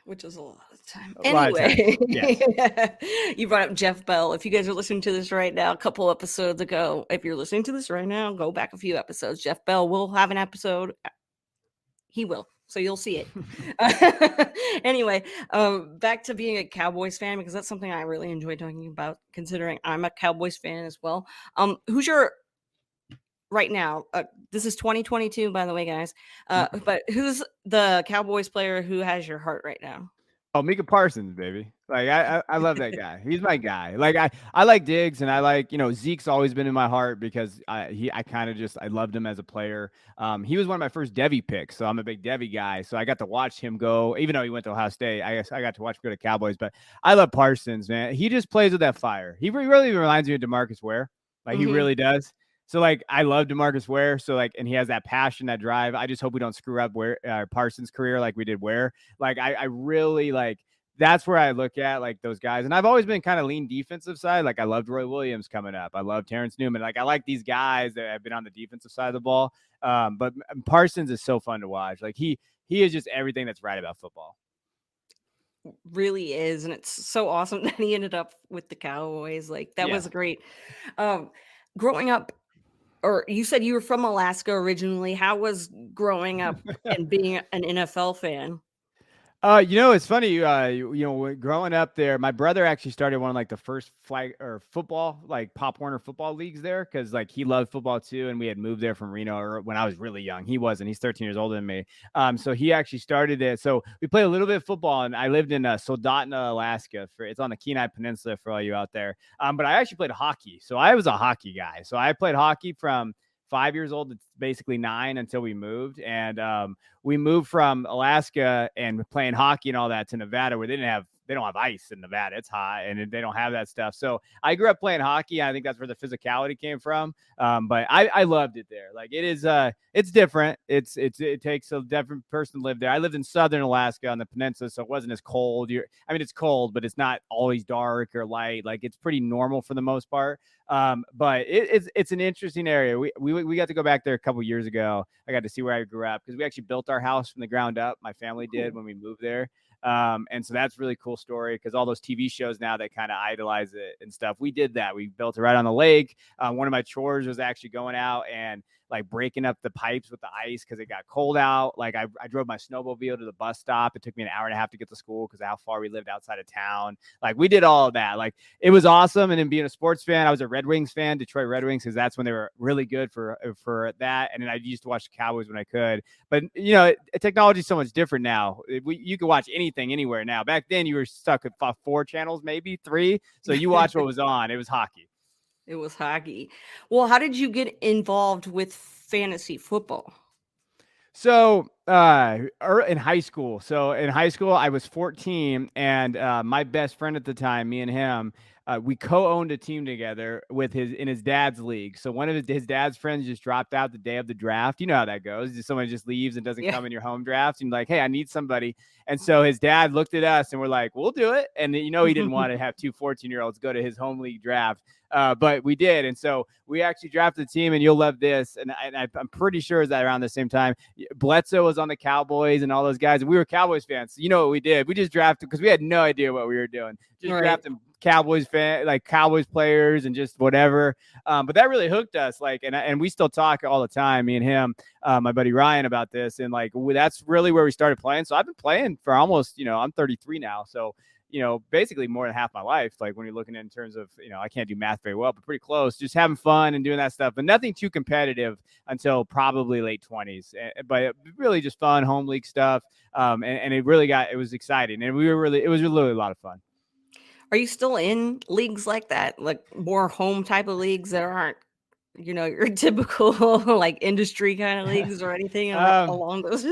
[SPEAKER 1] Which is a lot of the time. Anyway,
[SPEAKER 2] yes.
[SPEAKER 1] You brought up Jeff Bell. If you guys are listening to this right now, a couple episodes ago, if you're listening to this right now, go back a few episodes. Jeff Bell will have an episode. He will. So you'll see it. Anyway, back to being a Cowboys fan, because that's something I really enjoy talking about, considering I'm a Cowboys fan as well. Who's your right now? This is 2022, by the way, guys. But who's the Cowboys player who has your heart right now?
[SPEAKER 2] Oh, Micah Parsons, baby. Like I love that guy. He's my guy. Like I like Diggs, and I like, Zeke's always been in my heart because I loved him as a player. He was one of my first Devy picks, so I'm a big Devy guy. So I got to watch him go, even though he went to Ohio State. I got to watch him go to Cowboys, but I love Parsons, man. He just plays with that fire. He really reminds me of DeMarcus Ware. Like he really does. So like I love DeMarcus Ware. So like, and he has that passion, that drive. I just hope we don't screw up Parsons' career like we did Ware. Like I really like. That's where I look at like those guys. And I've always been kind of lean defensive side. Like I loved Roy Williams coming up. I love Terrence Newman. Like I like these guys that have been on the defensive side of the ball. But Parsons is so fun to watch. Like he is just everything that's right about football.
[SPEAKER 1] Really is. And it's so awesome that he ended up with the Cowboys. Like that was great. Growing up, or you said you were from Alaska originally. How was growing up and being an NFL fan?
[SPEAKER 2] It's funny. Growing up there, my brother actually started one of like the first flag or football, like Pop Warner football leagues there, because like he loved football too, and we had moved there from Reno when I was really young. He wasn't. He's 13 years older than me. So he actually started it. So we played a little bit of football, and I lived in Soldotna, Alaska. It's on the Kenai Peninsula for all you out there. But I actually played hockey, so I was a hockey guy. So I played hockey from 5 years old to basically 9 until we moved. And we moved from Alaska and playing hockey and all that to Nevada, where they don't have ice in Nevada. It's hot and they don't have that stuff. So I grew up playing hockey. I think that's where the physicality came from. But I loved it there. Like it is, it's different. It takes a different person to live there. I lived in Southern Alaska on the peninsula, so it wasn't as cold. It's cold, but it's not always dark or light. Like it's pretty normal for the most part. But it's an interesting area. We got to go back there a couple years ago. I got to see where I grew up because we actually built our house from the ground up. My family did when we moved there. And so that's a really cool story because all those TV shows now that kind of idolize it and stuff. We did that. We built it right on the lake. One of my chores was actually going out and like breaking up the pipes with the ice because it got cold out. Like I drove my snowmobile to the bus stop. It took me an hour and a half to get to school because of how far we lived outside of town. Like we did all of that. Like it was awesome. And then being a sports fan, I was a Red Wings fan, Detroit Red Wings, because that's when they were really good for that. And then I used to watch the Cowboys when I could. But technology is so much different now. You can watch anything anywhere now. Back then you were stuck with 4 channels, maybe 3. So you watch what was on. It was hockey.
[SPEAKER 1] It was hockey. Well, how did you get involved with fantasy football?
[SPEAKER 2] So in high school. I was 14, and my best friend at the time, me and him, we co-owned a team together in his dad's league. So one of his dad's friends just dropped out the day of the draft. You know how that goes. Someone just leaves and doesn't come in your home draft. And like, hey, I need somebody. And so his dad looked at us and we're like, we'll do it. And he didn't want to have 2 14-year-olds go to his home league draft. But we did. And so we actually drafted the team, and you'll love this. And I'm pretty sure is that around the same time, Bledsoe was on the Cowboys and all those guys. And we were Cowboys fans. So you know what we did? We just drafted because we had no idea what we were doing. Just drafted Cowboys Cowboys players and just whatever. But that really hooked us. And we still talk all the time, me and him, my buddy Ryan, about this. And that's really where we started playing. So I've been playing for almost, I'm 33 now. So, basically more than half my life. Like when you're looking in terms of, I can't do math very well, but pretty close, just having fun and doing that stuff, but nothing too competitive until probably late 20s. But really just fun home league stuff. And it really it was exciting. And it was really a lot of fun.
[SPEAKER 1] Are you still in leagues like that? Like more home type of leagues that aren't, your typical like industry kind of leagues or anything
[SPEAKER 2] Um,
[SPEAKER 1] along those?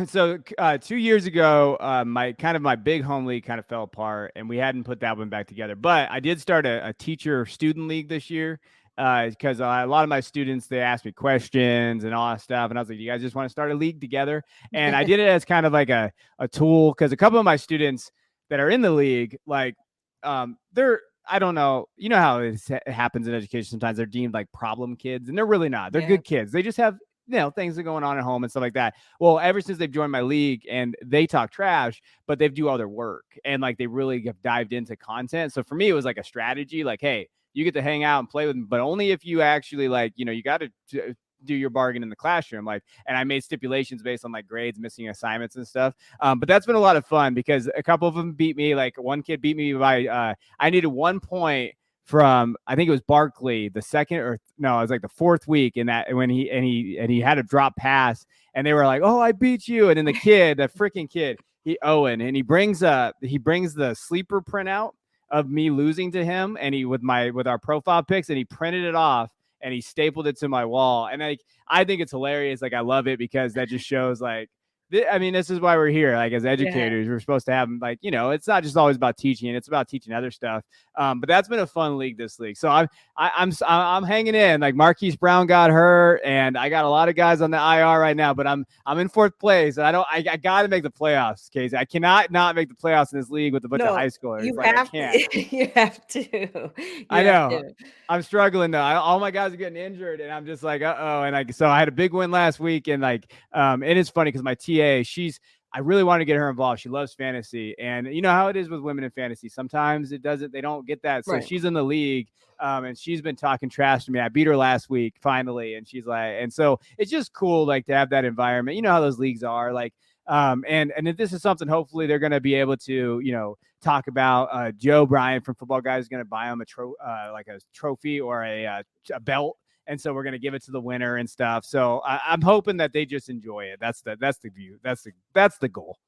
[SPEAKER 2] so 2 years ago, my big home league kind of fell apart, and we hadn't put that one back together. But I did start a teacher student league this year because a lot of my students, they asked me questions and all that stuff, and I was like, "You guys just want to start a league together?" And I did it as kind of like a tool because a couple of my students that are in the league, like, they're, I don't know. You know how it happens in education. Sometimes they're deemed like problem kids, and they're really not. They're
[SPEAKER 1] Yeah.
[SPEAKER 2] good kids. They just have, things that are going on at home and stuff like that. Well, ever since they've joined my league and they talk trash, but they do all their work and like they really have dived into content. So for me, it was like a strategy. Like, hey, you get to hang out and play with them, but only if you actually like, you got to do your bargain in the classroom. Like, and I made stipulations based on like grades, missing assignments and stuff. But that's been a lot of fun because a couple of them beat me. Like one kid beat me by, I needed 1 point from, I think it was Barkley, the second, or no, it was like the fourth week in that, when he had a drop pass and they were like, "Oh, I beat you." And then the freaking kid, Owen, and he brings the sleeper printout of me losing to him, and with our profile pics, and he printed it off and he stapled it to my wall. And I think it's hilarious. Like, I love it because that just shows like, I mean, this is why we're here. Like, as educators, we're supposed to have, like, it's not just always about teaching; it's about teaching other stuff. But that's been a fun league this league. So I'm hanging in. Like, Marquise Brown got hurt, and I got a lot of guys on the IR right now. But I'm in fourth place, and I got to make the playoffs, Casey. I cannot not make the playoffs in this league with a bunch of high schoolers.
[SPEAKER 1] You
[SPEAKER 2] like,
[SPEAKER 1] have
[SPEAKER 2] I can't.
[SPEAKER 1] to. You have to.
[SPEAKER 2] I know. I'm struggling though. All my guys are getting injured, and I'm just like, uh-oh. And so I had a big win last week, and like, and it's funny because my TA, I really want to get her involved. She loves fantasy, and you know how it is with women in fantasy. Sometimes they don't get that. So she's in the league, and she's been talking trash to me. I beat her last week finally, and she's like, and so it's just cool, like, to have that environment. You know how those leagues are, like. And if this is something, hopefully they're going to be able to, talk about. Joe Bryan from Football Guys is going to buy him like a trophy or a belt, and so we're going to give it to the winner and stuff. So I'm hoping that they just enjoy it. That's the view. That's the goal.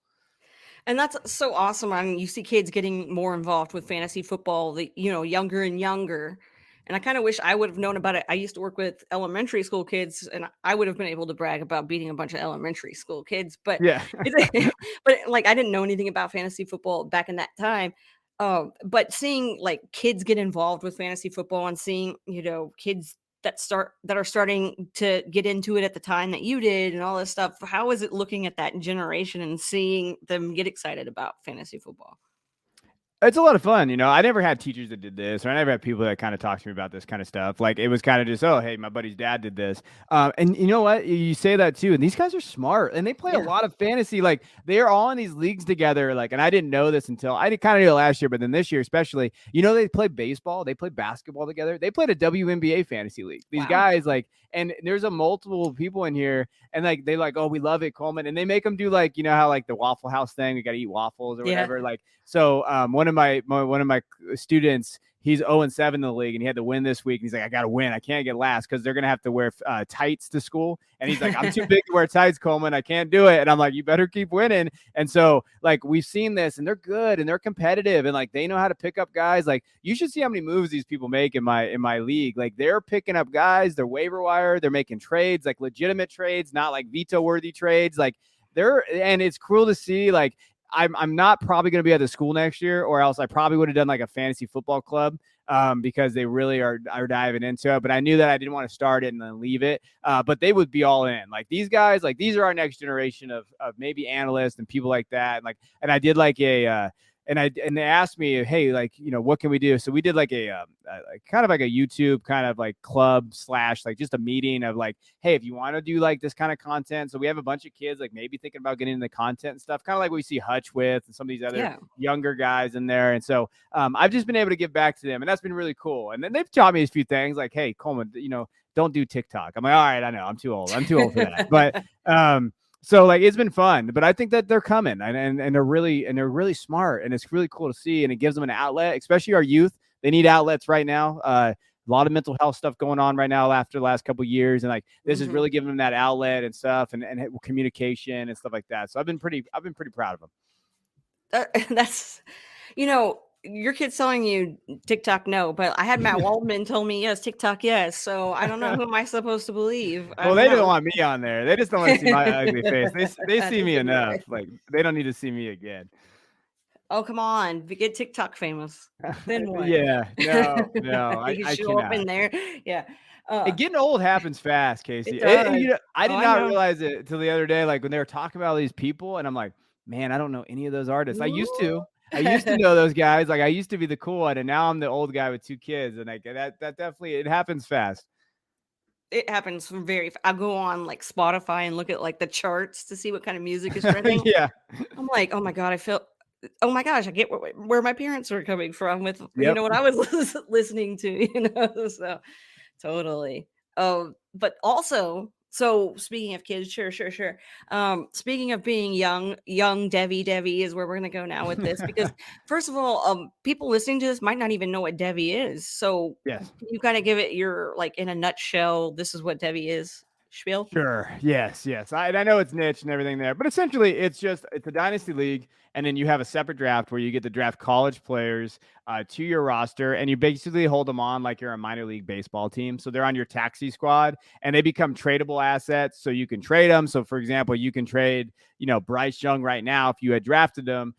[SPEAKER 1] And that's so awesome. I mean, you see kids getting more involved with fantasy football, younger and younger. And I kind of wish I would have known about it. I used to work with elementary school kids, and I would have been able to brag about beating a bunch of elementary school kids. But
[SPEAKER 2] yeah,
[SPEAKER 1] but like I didn't know anything about fantasy football back in that time. But seeing like kids get involved with fantasy football and seeing kids that are starting to get into it at the time that you did and all this stuff. How is it looking at that generation and seeing them get excited about fantasy football?
[SPEAKER 2] it's a lot of fun. I never had teachers that did this, or I never had people that kind of talked to me about this kind of stuff. Like, it was kind of just, oh, hey, my buddy's dad did this. And you know what? You say that too. And these guys are smart, and they play a lot of fantasy. Like, they're all in these leagues together. Like, and I didn't know this until I kind of knew it last year, but then this year, especially, they play baseball, they play basketball together. They played a WNBA fantasy league. These guys, like, and there's a multiple people in here, and like, they like, oh, we love it, Coleman. And they make them do, like, how like the Waffle House thing, we got to eat waffles or whatever. Like, so one of my students, he's 0-7 in the league, and he had to win this week. And he's like, I got to win. I can't get last because they're going to have to wear tights to school. And he's like, I'm too big to wear tights, Coleman. I can't do it. And I'm like, you better keep winning. And so, like, we've seen this, and they're good, and they're competitive, and like, they know how to pick up guys. Like, you should see how many moves these people make in my league. Like, they're picking up guys, they're waiver wire, they're making trades, like legitimate trades, not like veto worthy trades. Like, and it's cool to see. Like, I'm not probably going to be at the school next year, or else I probably would have done like a fantasy football club because they really are diving into it. But I knew that I didn't want to start it and then leave it. But they would be all in. Like, these guys, like, these are our next generation of maybe analysts and people like that. And I did like and they asked me, hey, like, what can we do? So we did like a kind of like a YouTube kind of like club / like just a meeting of like, hey, if you want to do like this kind of content. So we have a bunch of kids like maybe thinking about getting into content and stuff, kind of like we see Hutch with and some of these other younger guys in there. And so I've just been able to give back to them, and that's been really cool. And then they've taught me a few things like, hey, Coleman, don't do TikTok. I'm like, all right, I know, I'm too old for that. But so like, it's been fun, but I think that they're coming, and they're really smart, and it's really cool to see, and it gives them an outlet, especially our youth. They need outlets right now. A lot of mental health stuff going on right now after the last couple of years, and like, this is really giving them that outlet and stuff, and communication and stuff like that. So I've been pretty proud of them.
[SPEAKER 1] That's, your kid's telling you TikTok no, but I had Matt Waldman told me yes, TikTok yes. So I don't know, who am I supposed to believe? I
[SPEAKER 2] Well,
[SPEAKER 1] don't
[SPEAKER 2] they don't
[SPEAKER 1] know.
[SPEAKER 2] want me on there. They just don't want to see my ugly face. They
[SPEAKER 1] At
[SPEAKER 2] see
[SPEAKER 1] the
[SPEAKER 2] me enough.
[SPEAKER 1] degenerate.
[SPEAKER 2] Like they don't need to see me again.
[SPEAKER 1] Oh, come on. Get TikTok famous. Then what?
[SPEAKER 2] Yeah, no,
[SPEAKER 1] You
[SPEAKER 2] I
[SPEAKER 1] show up
[SPEAKER 2] cannot.
[SPEAKER 1] in there. Yeah.
[SPEAKER 2] And getting old happens fast, Casey.
[SPEAKER 1] It does.
[SPEAKER 2] You know, I
[SPEAKER 1] Oh,
[SPEAKER 2] did
[SPEAKER 1] I
[SPEAKER 2] not
[SPEAKER 1] know.
[SPEAKER 2] realize it until the other day, like when they were talking about all these people, and I'm like, man, I don't know any of those artists. I used
[SPEAKER 1] Ooh.
[SPEAKER 2] to. I used to know those guys. Like I used to be the cool one, and now I'm the old guy with 2 kids, and like that definitely it happens fast.
[SPEAKER 1] It happens I go on, like, Spotify and look at, like, the charts to see what kind of music is trending.
[SPEAKER 2] Yeah.
[SPEAKER 1] I'm like, "Oh my god, oh my gosh, I get where my parents were coming from with,
[SPEAKER 2] Yep.
[SPEAKER 1] what I was listening to," so totally. But also so speaking of kids, sure. Speaking of being young Devy is where we're gonna go now with this because first of all, people listening to this might not even know what Devy is. So
[SPEAKER 2] Yes.
[SPEAKER 1] can you kind of give it your like in a nutshell, this is what Devy is spiel?
[SPEAKER 2] Sure. Yes. I know it's niche and everything there, but essentially it's a dynasty league, and then you have a separate draft where you get to draft college players to your roster, and you basically hold them on like you're a minor league baseball team. So they're on your taxi squad, and they become tradable assets. So you can trade them. So for example, you can trade, Bryce Young right now if you had drafted them.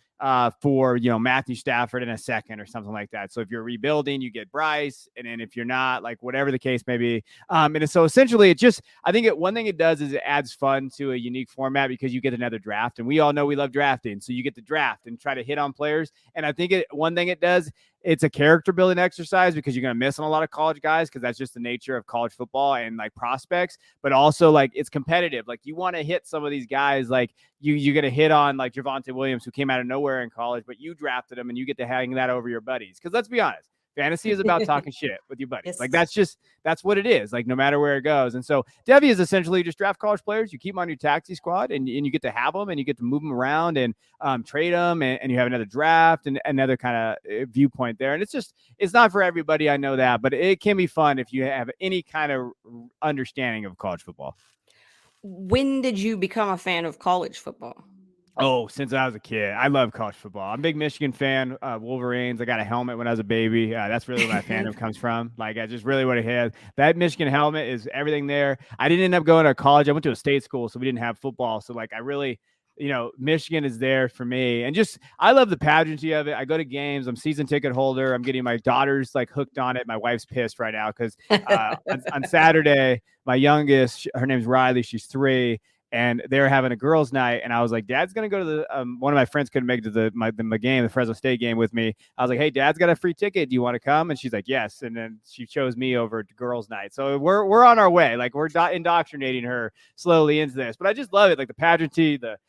[SPEAKER 2] For Matthew Stafford in a second or something like that. So if you're rebuilding, you get Bryce, and then if you're not, like whatever the case may be, and so essentially I think one thing it does is it adds fun to a unique format because you get another draft, and we all know we love drafting, so you get to draft and try to hit on players. And I think one thing it does, it's a character building exercise because you're going to miss on a lot of college guys because that's just the nature of college football and like prospects, but also like it's competitive. Like you want to hit some of these guys, like you're going to hit on like Javonte Williams, who came out of nowhere in college, but you drafted him and you get to hang that over your buddies. Because let's be honest, fantasy is about talking shit with your buddies.
[SPEAKER 1] Yes.
[SPEAKER 2] Like that's what it is. Like no matter where it goes. And so Devy is essentially just draft college players. You keep them on your taxi squad, and you get to have them, and you get to move them around and trade them, and you have another draft and another kind of viewpoint there. And it's not for everybody. I know that, but it can be fun if you have any kind of understanding of college football.
[SPEAKER 1] When did you become a fan of college football?
[SPEAKER 2] Oh, since I was a kid. I love college football. I'm a big Michigan fan, Wolverines. I got a helmet when I was a baby. That's really where my fandom comes from. Like, I just really what it had. That Michigan helmet is everything there. I didn't end up going to college. I went to a state school, so we didn't have football. So, like, I really, Michigan is there for me. And just, I love the pageantry of it. I go to games. I'm season ticket holder. I'm getting my daughters, like, hooked on it. My wife's pissed right now because on Saturday, my youngest, her name's Riley. She's 3. And they were having a girls' night, and I was like, "Dad's gonna go to the." One of my friends couldn't make it to the game, the Fresno State game with me. I was like, "Hey, Dad's got a free ticket. Do you want to come?" And she's like, "Yes." And then she chose me over to girls' night. So we're on our way. Like we're indoctrinating her slowly into this. But I just love it, like the pageantry, the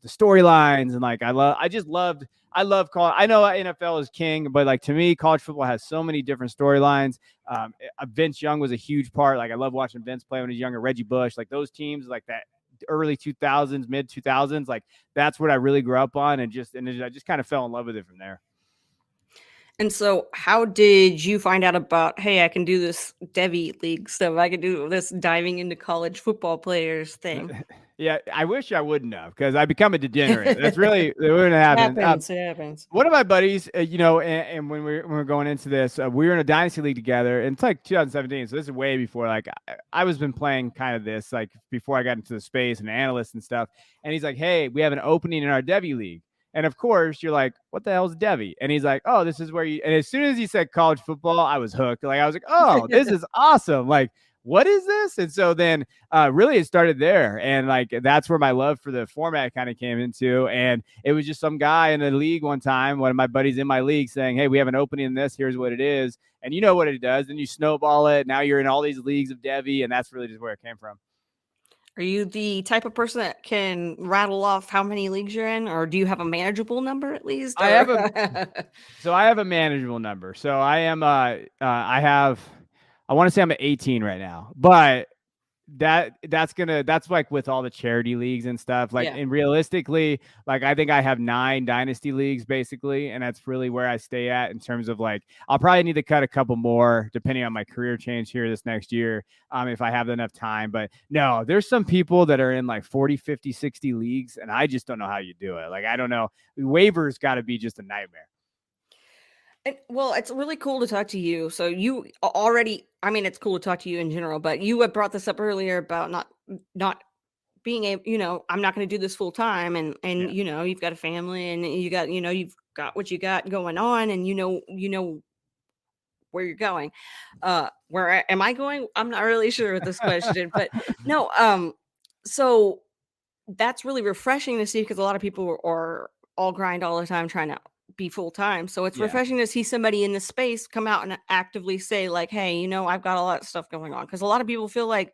[SPEAKER 2] storylines, and like I love college. I know NFL is king, but like to me, college football has so many different storylines. Vince Young was a huge part. Like I love watching Vince play when he was younger. Reggie Bush, like those teams, like that early 2000s, mid 2000s, like that's what I really grew up on, and I just kind of fell in love with it from there.
[SPEAKER 1] And so how did you find out about, hey, I can do this Devy League stuff. I can do this diving into college football players thing.
[SPEAKER 2] Yeah, I wish I wouldn't have, because I become a degenerate. That's really it wouldn't happen.
[SPEAKER 1] It happens.
[SPEAKER 2] One of my buddies, and when we're going into this, we were in a dynasty league together, and it's like 2017, so this is way before. Like I was been playing kind of this, like before I got into the space and analysts and stuff. And he's like, "Hey, we have an opening in our Devy league." And of course, you're like, "What the hell is Devy?" And he's like, "Oh, this is where you." And as soon as he said college football, I was hooked. Like I was like, "Oh, this is awesome!" Like, what is this? And so then really it started there. And like, that's where my love for the format kind of came into. And it was just some guy in the league one time, one of my buddies in my league saying, "Hey, we have an opening in this. Here's what it is." And you know what it does. Then you snowball it. Now you're in all these leagues of Devy. And that's really just where it came from.
[SPEAKER 1] Are you the type of person that can rattle off how many leagues you're in, or do you have a manageable number at least?
[SPEAKER 2] I have a manageable number. So I am, I want to say I'm at 18 right now, but that's like with all the charity leagues and stuff, like, and realistically, like I think I have 9 dynasty leagues basically, and that's really where I stay at in terms of like I'll probably need to cut a couple more depending on my career change here this next year, if I have enough time. But no, there's some people that are in like 40, 50, 60 leagues, and I just don't know how you do it. Like I don't know, waivers got to be just a nightmare.
[SPEAKER 1] Well, it's really cool to talk to you. So you already, I mean, it's cool to talk to you in general, but you had brought this up earlier about not being able, I'm not going to do this full time, and
[SPEAKER 2] Yeah.
[SPEAKER 1] you've got a family, and you've got what you got going on, and where you're going. Where am I going? I'm not really sure with this question, but no. So that's really refreshing to see, because a lot of people are all grind all the time trying to be full time. So it's
[SPEAKER 2] Yeah.
[SPEAKER 1] refreshing to see somebody in this space come out and actively say, like, hey, I've got a lot of stuff going on. Because a lot of people feel like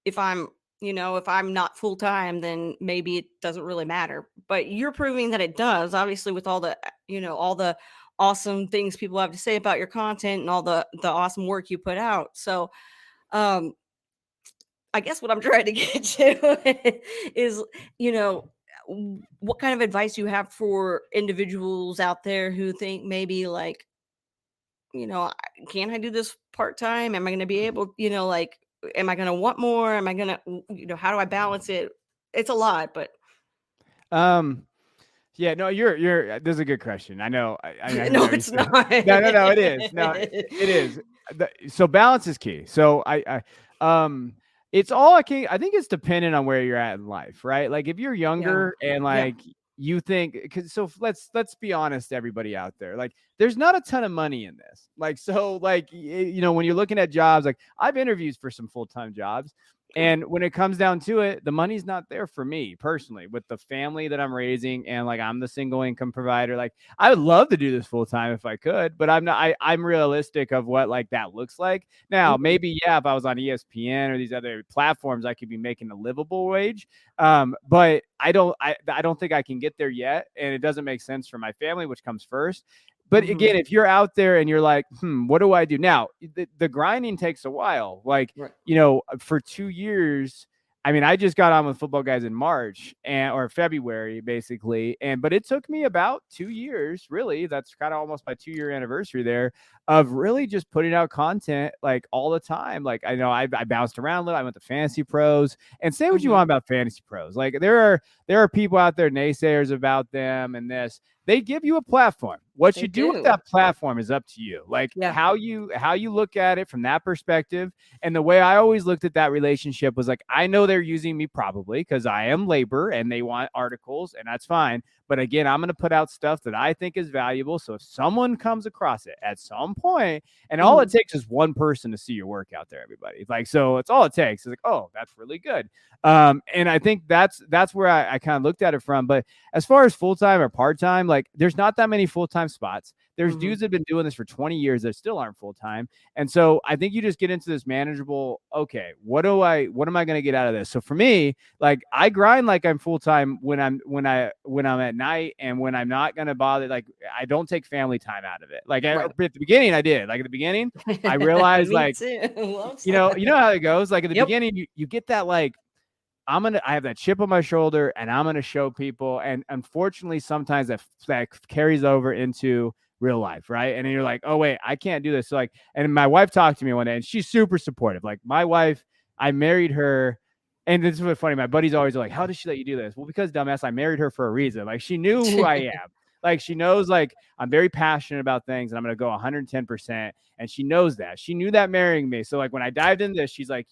[SPEAKER 1] if I'm, if I'm not full time, then maybe it doesn't really matter. But you're proving that it does, obviously, with all the, all the awesome things people have to say about your content and all the awesome work you put out. So, um, I guess what I'm trying to get to is, you know, what kind of advice you have for individuals out there who think maybe like, can I do this part time? Am I going to be able, like, am I going to want more? Am I going to, how do I balance it? It's a lot, but
[SPEAKER 2] Um, yeah, no, this is a good question. I know. I heard
[SPEAKER 1] no,
[SPEAKER 2] how you
[SPEAKER 1] it's
[SPEAKER 2] said.
[SPEAKER 1] not.
[SPEAKER 2] No, it is. No, it is. So balance is key. So it's all I can. I think it's dependent on where you're at in life, right? Like if you're
[SPEAKER 1] Yeah.
[SPEAKER 2] younger and
[SPEAKER 1] Yeah.
[SPEAKER 2] like you think, because so let's be honest, everybody out there, like there's not a ton of money in this. Like so, like when you're looking at jobs, like I've interviewed for some full-time jobs. And when it comes down to it, the money's not there for me personally with the family that I'm raising. And like, I'm the single income provider. Like I would love to do this full time if I could, but I'm not, I'm realistic of what like that looks like. Now,
[SPEAKER 1] Mhm.
[SPEAKER 2] maybe, yeah, if I was on ESPN or these other platforms, I could be making a livable wage. But I don't think I can get there yet. And it doesn't make sense for my family, which comes first. But
[SPEAKER 1] Mhm.
[SPEAKER 2] again, if you're out there and you're like, what do I do now? The grinding takes a while. Like,
[SPEAKER 1] Right.
[SPEAKER 2] for 2 years, I mean, I just got on with Football Guys in March or February, basically. But it took me about 2 years, really. That's kind of almost my 2-year anniversary there of really just putting out content like all the time. Like, I know I bounced around a little. I went to Fantasy Pros, and say what you
[SPEAKER 1] Mhm.
[SPEAKER 2] want about Fantasy Pros. Like, there are people out there, naysayers about them and this. They give you a platform. What
[SPEAKER 1] They
[SPEAKER 2] you do with
[SPEAKER 1] do.
[SPEAKER 2] that platform is up to you. Like
[SPEAKER 1] Yeah.
[SPEAKER 2] how you look at it from that perspective. And the way I always looked at that relationship was like, I know they're using me probably because I am labor and they want articles, and that's fine. But again, I'm going to put out stuff that I think is valuable. So if someone comes across it at some point, and all it
[SPEAKER 1] Mhm.
[SPEAKER 2] takes is one person to see your work out there, everybody. Like, so it's all it takes. It's like, oh, that's really good. And I think that's where I kind of looked at it from. But as far as full-time or part-time, like there's not that many full-time spots. There's
[SPEAKER 1] Mhm.
[SPEAKER 2] dudes that have been doing this for 20 years that still aren't full-time. And so I think you just get into this manageable, okay, what am I going to get out of this? So for me, like I grind like I'm full-time when I'm at night, and when I'm not going to bother, like I don't take family time out of it. Like
[SPEAKER 1] Right.
[SPEAKER 2] at the beginning I did. Like at the beginning, I realized
[SPEAKER 1] Me
[SPEAKER 2] like,
[SPEAKER 1] too. Love
[SPEAKER 2] you know how it goes. Like at the
[SPEAKER 1] Yep.
[SPEAKER 2] beginning, you get that like, I have that chip on my shoulder and I'm gonna show people. And unfortunately, sometimes that carries over into real life, right? And then you're like, oh wait, I can't do this. So like, and my wife talked to me one day, and she's super supportive. Like my wife, I married her. And this is what's funny. My buddies always are like, how does she let you do this? Well, because dumbass, I married her for a reason. Like she knew who I am. Like she knows like I'm very passionate about things and I'm gonna go 110%. And she knows that. She knew that marrying me. So like when I dived into this, she's like,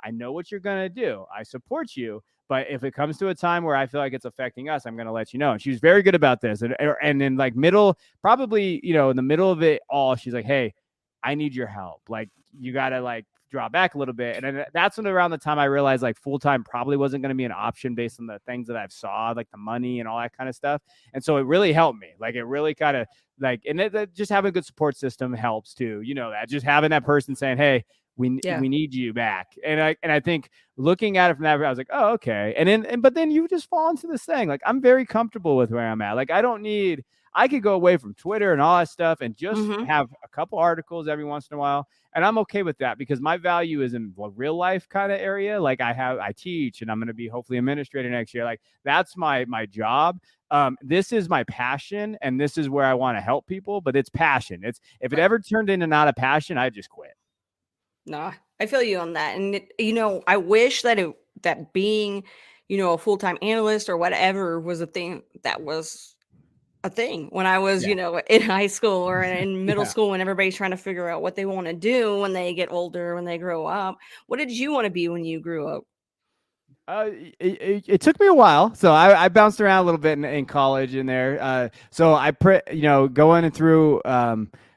[SPEAKER 2] I know what you're going to do. I support you. But if it comes to a time where I feel like it's affecting us, I'm going to let you know. And she was very good about this. And then like probably, in the middle of it all, she's like, hey, I need your help. Like you got to like draw back a little bit. And then that's when around the time I realized like full-time probably wasn't going to be an option based on the things that I've saw, like the money and all that kind of stuff. And so it really helped me. Like it really kind of like, and just having a good support system helps too. That just having that person saying, hey, we need you back. And I think looking at it from that, I was like, oh, okay. But then you just fall into this thing. Like I'm very comfortable with where I'm at. Like I could go away from Twitter and all that stuff and just
[SPEAKER 1] Mhm.
[SPEAKER 2] have a couple articles every once in a while. And I'm okay with that because my value is in a real life kind of area. Like I teach and I'm going to be hopefully administrator next year. Like that's my job. This is my passion and this is where I want to help people, but it's passion. If it
[SPEAKER 1] Right.
[SPEAKER 2] ever turned into not a passion, I just quit.
[SPEAKER 1] No, I feel you on that. And I wish that being, a full-time analyst or whatever was a thing that was a thing when I was,
[SPEAKER 2] Yeah.
[SPEAKER 1] in high school or in middle
[SPEAKER 2] Yeah.
[SPEAKER 1] school when everybody's trying to figure out what they want to do when they get older, when they grow up. What did you want to be when you grew up?
[SPEAKER 2] It took me a while, so I bounced around a little bit in college in there. So going through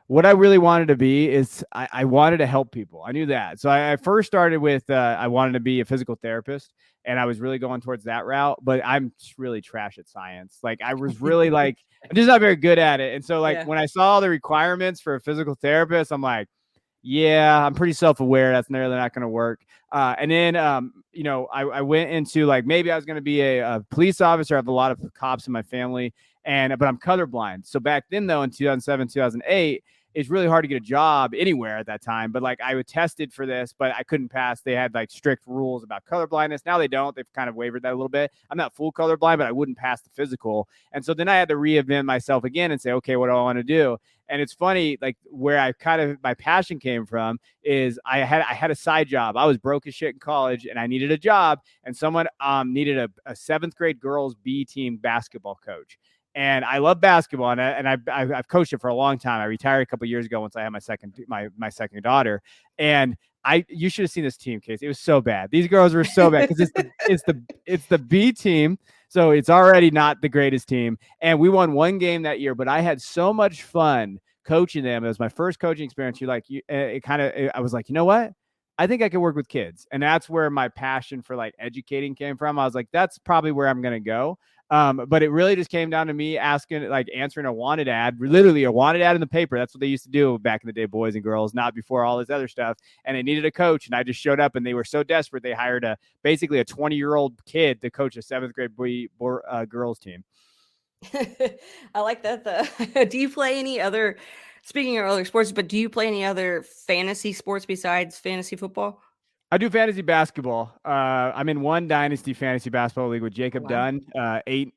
[SPEAKER 2] what I really wanted to be is I wanted to help people. I knew that. So I first started with I wanted to be a physical therapist, and I was really going towards that route. But I'm just really trash at science. Like I was really like I'm just not very good at it. And so like
[SPEAKER 1] Yeah.
[SPEAKER 2] when I saw the requirements for a physical therapist, I'm like, yeah, I'm pretty self-aware. That's nearly not going to work. And then, I went into like maybe I was going to be a police officer. I have a lot of cops in my family, but I'm colorblind. So back then, though, in 2007, 2008, it's really hard to get a job anywhere at that time. But like I tested for this, but I couldn't pass. They had like strict rules about colorblindness. Now they don't. They've kind of wavered that a little bit. I'm not full colorblind, but I wouldn't pass the physical. And so then I had to reinvent myself again and say, okay, what do I want to do? And it's funny, like where I kind of my passion came from is I had a side job. I was broke as shit in college, and I needed a job. And someone needed a seventh grade girls B team basketball coach. And I love basketball, and I've coached it for a long time. I retired a couple years ago once I had my second daughter, and you should have seen this team, Casey. It was so bad. These girls were so bad because it's the B team, so it's already not the greatest team. And we won one game that year, but I had so much fun coaching them. It was my first coaching experience. I was like, you know what? I think I could work with kids, and that's where my passion for like educating came from. I was like, that's probably where I'm gonna go. But it really just came down to me answering a wanted ad, literally a wanted ad in the paper. That's what they used to do back in the day, boys and girls, not before all this other stuff. And they needed a coach, and I just showed up, and they were so desperate they hired basically a 20-year-old kid to coach a seventh grade girls team.
[SPEAKER 1] I like that. Do you play any other, speaking of other sports, but do you play any other fantasy sports besides fantasy football?
[SPEAKER 2] I do fantasy basketball. I'm in one Dynasty fantasy basketball league with Jacob
[SPEAKER 1] Wow.
[SPEAKER 2] Dunn. Me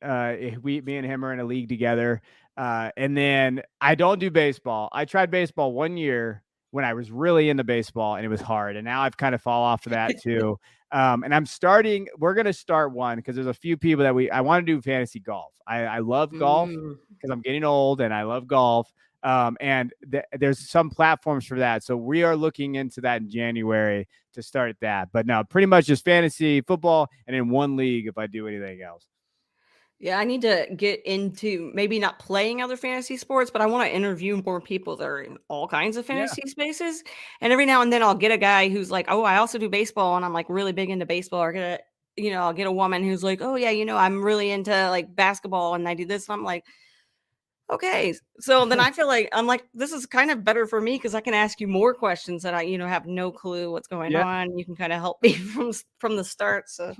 [SPEAKER 2] and him are in a league together. And then I don't do baseball. I tried baseball one year when I was really into baseball, and it was hard. And now I've kind of fall off of that too. And we're going to start one because there's a few people I want to do fantasy golf. I love golf because I'm getting old and I love golf. There's some platforms for that. So we are looking into that in January to start that. But no, pretty much just fantasy football and in one league if I do anything else.
[SPEAKER 1] Yeah, I need to get into maybe not playing other fantasy sports, but I want to interview more people that are in all kinds of fantasy spaces. And every now and then I'll get a guy who's like, oh, I also do baseball, and I'm like really big into baseball. Or I'll get a woman who's like, oh yeah, I'm really into like basketball and I do this. And I'm like, okay. So then I feel like I'm like, this is kind of better for me because I can ask you more questions that I, have no clue what's going on. You can kind of help me from the start. So,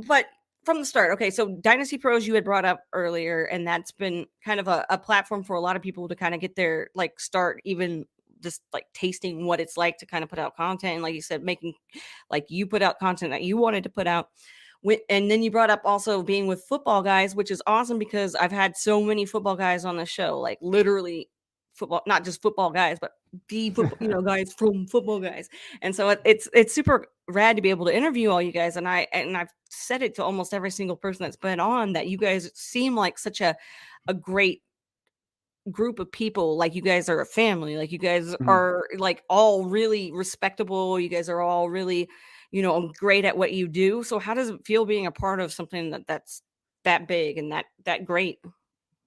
[SPEAKER 1] but from the start, okay. So Dynasty Pros you had brought up earlier, and that's been kind of a platform for a lot of people to kind of get their like start, even just like tasting what it's like to kind of put out content. And like you said, making like you put out content that you wanted to put out. And then you brought up also being with Football Guys, which is awesome because I've had so many football guys on the show, like literally football, not just football guys, but the football, guys from Football Guys. And so it's super rad to be able to interview all you guys. And I've said it to almost every single person that's been on that you guys seem like such a great group of people. Like you guys are a family. Like you guys are like all really respectable. You guys are all really great at what you do. So how does it feel being a part of something that's that big and that great?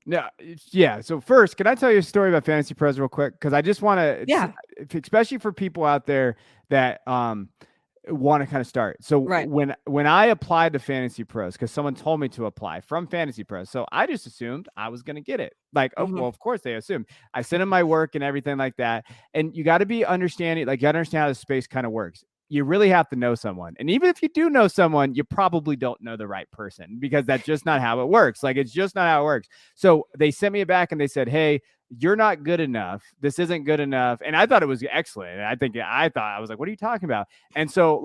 [SPEAKER 2] Yeah. So first, can I tell you a story about Fantasy Pros real quick? Because I just want to, especially for people out there that want to kind of start. So when I applied to Fantasy Pros, because someone told me to apply from Fantasy Pros, so I just assumed I was going to get it. Like, oh, well, of course they assumed. I sent them my work and everything like that. And you got to be understanding, like you understand how the space kind of works. You really have to know someone. And even if you do know someone, you probably don't know the right person because that's just not how it works. Like, it's just not how it works. So they sent me back and they said, hey, you're not good enough. This isn't good enough. And I thought it was excellent. And I was like, what are you talking about? And so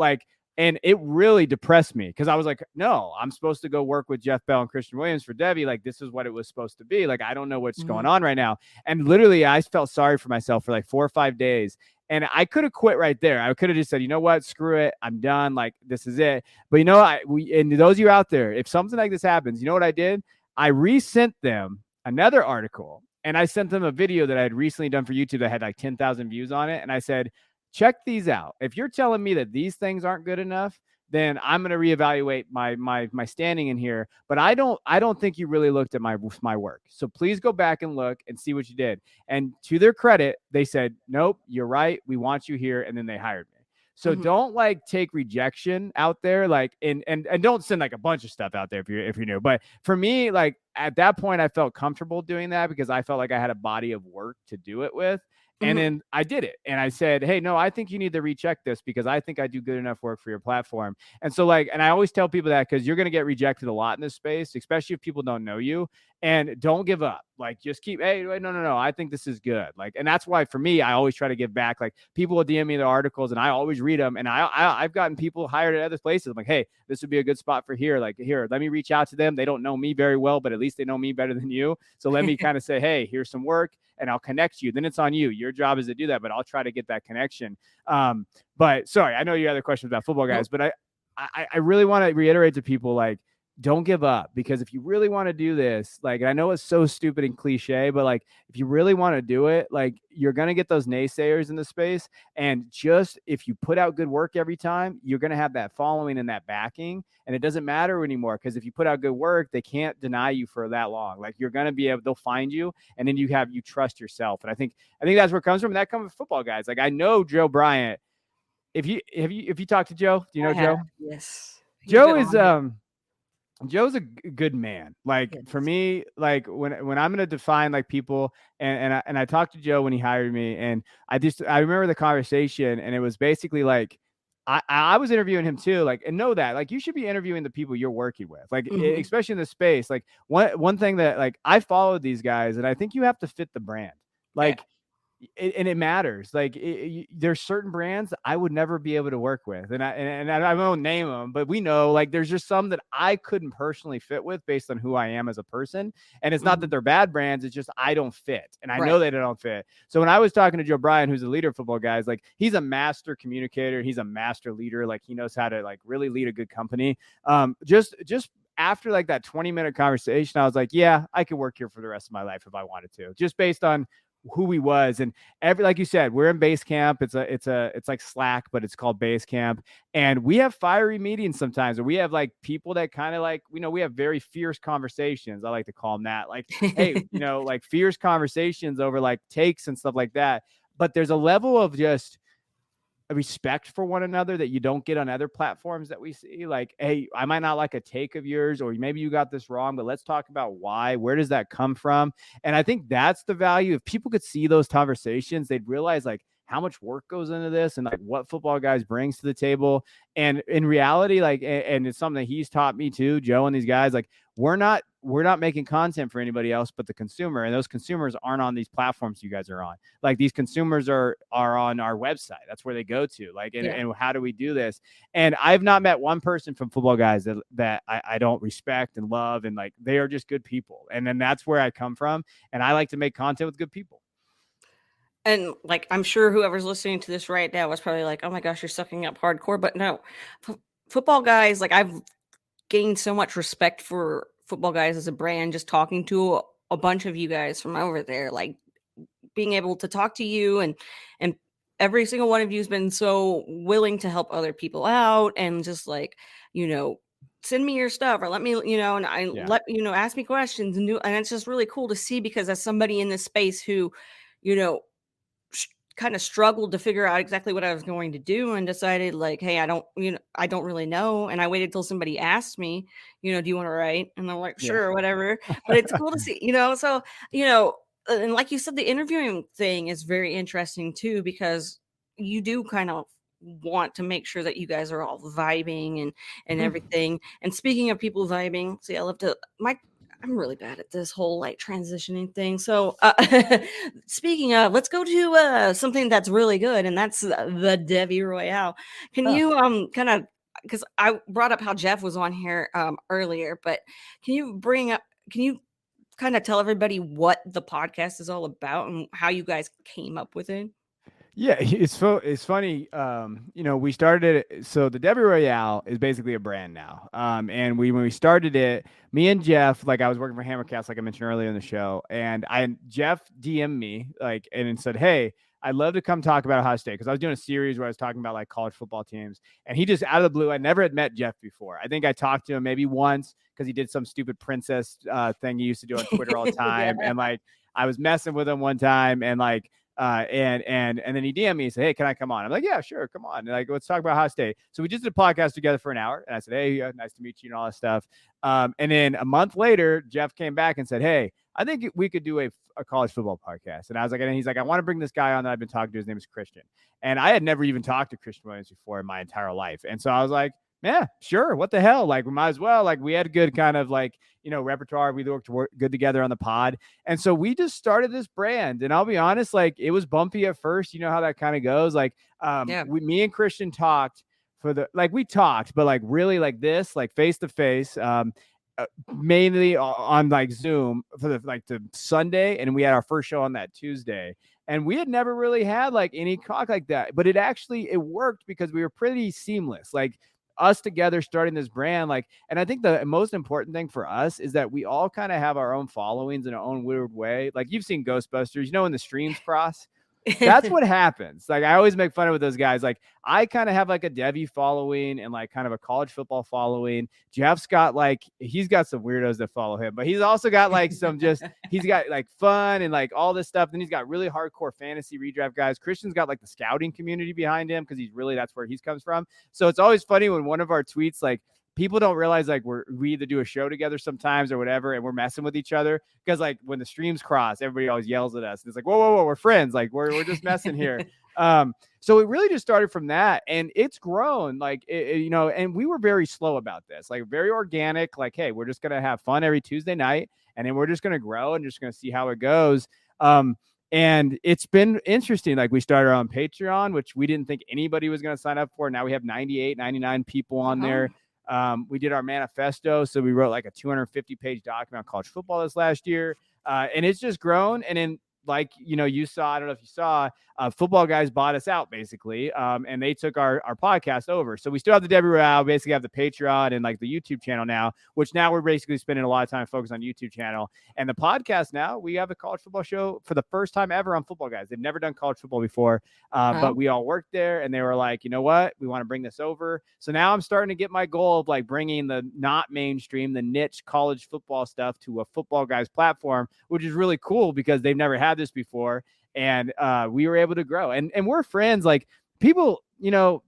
[SPEAKER 2] and it really depressed me because I was like, no, I'm supposed to go work with Jeff Bell and Christian Williams for Devy. Like, this is what it was supposed to be. Like, I don't know what's going on right now. And literally, I felt sorry for myself for like 4 or 5 days. And I could have quit right there. I could have just said, you know what, screw it. I'm done. Like, this is it. But and those of you out there, if something like this happens, you know what I did? I resent them another article, and I sent them a video that I had recently done for YouTube that had like 10,000 views on it. And I said, check these out. If you're telling me that these things aren't good enough, then I'm going to reevaluate my standing in here. But I don't think you really looked at my work. So please go back and look and see what you did. And to their credit, they said, nope, you're right. We want you here. And then they hired me. So don't like take rejection out there, like and don't send like a bunch of stuff out there if you're new. But for me, like at that point, I felt comfortable doing that because I felt like I had a body of work to do it with. And then I did it. And I said, hey, no, I think you need to recheck this because I think I do good enough work for your platform. And so like, and I always tell people that because you're going to get rejected a lot in this space, especially if people don't know you. And don't give up. Like, just keep, hey, no. I think this is good. Like, and that's why for me, I always try to give back. Like, people will DM me the articles and I always read them. And I've gotten people hired at other places. I'm like, hey, this would be a good spot for here. Like, here, let me reach out to them. They don't know me very well, but at least they know me better than you. So let me kind of say, hey, here's some work and I'll connect you. Then it's on you. Your job is to do that, but I'll try to get that connection. But sorry, I know you had other questions about football guys, but I really want to reiterate to people, like, don't give up, because if you really want to do this, like, I know it's so stupid and cliche, but like, if you really want to do it, like, you're going to get those naysayers in the space. And just, if you put out good work every time, you're going to have that following and that backing. And it doesn't matter anymore, because if you put out good work, they can't deny you for that long. Like, you're going to be able, they'll find you. And then you trust yourself. And I think that's where it comes from. And that comes with football guys. Like, I know Joe Bryant. If you talk to Joe, do you know Joe?
[SPEAKER 1] Yes.
[SPEAKER 2] Joe's a good man. Like, yes. For me, like when I'm going to define like people, and I talked to Joe when he hired me, and I remember the conversation, and it was basically like, I was interviewing him too, like, and know that, like, you should be interviewing the people you're working with, like, especially in this space. Like, one thing that, like, I followed these guys, and I think you have to fit the brand, like. Yeah. And it matters. Like, there's certain brands I would never be able to work with, and I won't name them, but we know, like, there's just some that I couldn't personally fit with based on who I am as a person. And it's not that they're bad brands; it's just I don't fit, and I know that I don't fit. So when I was talking to Joe Bryan, who's the leader of Football Guys, like, he's a master communicator, he's a master leader. Like, he knows how to, like, really lead a good company. Just after like that 20-minute conversation, I was like, yeah, I could work here for the rest of my life if I wanted to, just based on who he was. And like you said, we're in base camp. It's like Slack, but it's called base camp. And we have fiery meetings sometimes, or we have like people that kind of like, we have very fierce conversations. I like to call them that. Like, hey, like fierce conversations over like takes and stuff like that. But there's a level of just a respect for one another that you don't get on other platforms that we see. Like, hey, I might not like a take of yours, or maybe you got this wrong, but let's talk about why. Where does that come from? And I think that's the value. If people could see those conversations, they'd realize like how much work goes into this, and like what Football Guys brings to the table. And in reality, like, and it's something that he's taught me too, Joe and these guys, like, we're not making content for anybody else but the consumer. And those consumers aren't on these platforms you guys are on. Like, these consumers are on our website. That's where they go to. Like, and how do we do this? And I've not met one person from Football Guys that I don't respect and love. And like, they are just good people. And then that's where I come from. And I like to make content with good people.
[SPEAKER 1] And like, I'm sure whoever's listening to this right now was probably like, oh my gosh, you're sucking up hardcore. But no, Football Guys, like, I've gained so much respect for Football Guys as a brand, just talking to a bunch of you guys from over there, like being able to talk to you, and every single one of you has been so willing to help other people out, and just like, send me your stuff, or let me, and I let, ask me questions, and it's just really cool to see, because as somebody in this space who, kind of struggled to figure out exactly what I was going to do, and decided like, hey, I don't really know. And I waited till somebody asked me, do you want to write? And I'm like, sure, whatever. But it's cool to see, so, and like you said, the interviewing thing is very interesting too, because you do kind of want to make sure that you guys are all vibing and everything. And speaking of people vibing, see, I love to, I'm really bad at this whole like transitioning thing. So speaking of, let's go to something that's really good, and that's the Devy Royale. Can you kind of, because I brought up how Jeff was on here earlier, but can you kind of tell everybody what the podcast is all about and how you guys came up with it?
[SPEAKER 2] Yeah, it's funny. We started it. So the Devy Royale is basically a brand now. And when we started it, me and Jeff, like I was working for Hammercast, like I mentioned earlier in the show, and Jeff DM'd me and said, "Hey, I'd love to come talk about Ohio State," because I was doing a series where I was talking about like college football teams, and he just out of the blue, I never had met Jeff before. I think I talked to him maybe once because he did some stupid princess thing he used to do on Twitter all the time,
[SPEAKER 1] Yeah.
[SPEAKER 2] and like I was messing with him one time, and like. And then he DM'd me and said, "Hey, can I come on?" I'm like, "Yeah, sure, come on." And like, let's talk about Ohio State. So we just did a podcast together for an hour, and I said, "Hey, nice to meet you," and all that stuff. And then a month later, Jeff came back and said, "Hey, I think we could do a college football podcast." And I was like, and he's like, "I want to bring this guy on that I've been talking to. His name is Christian." And I had never even talked to Christian Williams before in my entire life. And so I was like, "Yeah, sure. What the hell? Like, we might as well." Like, we had good kind of like, repertoire. We worked good together on the pod. And so we just started this brand. And I'll be honest, like, it was bumpy at first. You know how that kind of goes. Like,
[SPEAKER 1] Yeah.
[SPEAKER 2] me and Christian talked we talked, but like really like this, like face to face. Mainly on like Zoom for the Sunday, and we had our first show on that Tuesday. And we had never really had like any talk like that, but it worked because we were pretty seamless. Like us together starting this brand, like, and I think the most important thing for us is that we all kind of have our own followings in our own weird way. Like you've seen Ghostbusters, when the streams cross. That's what happens. Like I always make fun of those guys. Like I kind of have like a Devy following and like kind of a college football following. Jeff's got like he's got some weirdos that follow him, but he's also got like he's got like fun and like all this stuff. Then he's got really hardcore fantasy redraft guys. Christian's got like the scouting community behind him because that's where he comes from. So it's always funny when one of our tweets like people don't realize like we either do a show together sometimes or whatever, and we're messing with each other because like when the streams cross, everybody always yells at us. And it's like, whoa, we're friends. Like we're just messing here. So it really just started from that, and it's grown. Like and we were very slow about this, like very organic. Like, hey, we're just gonna have fun every Tuesday night, and then we're just gonna grow and just gonna see how it goes. And it's been interesting. Like we started on Patreon, which we didn't think anybody was going to sign up for. Now we have 98, 99 people on there. We did our manifesto. So we wrote like a 250-page document on college football this last year. And it's just grown. And then like, you saw, I don't know if you saw, FootballGuys bought us out basically. And they took our podcast over. So we still have the Devy Royale, basically have the Patreon and like the YouTube channel now, which now we're basically spending a lot of time focused on YouTube channel. And the podcast now, we have a college football show for the first time ever on FootballGuys. They've never done college football before, but we all worked there and they were like, you know what, we want to bring this over. So now I'm starting to get my goal of like bringing the not mainstream, the niche college football stuff to a FootballGuys platform, which is really cool because they've never had this before. And we were able to grow, and we're friends. Like people,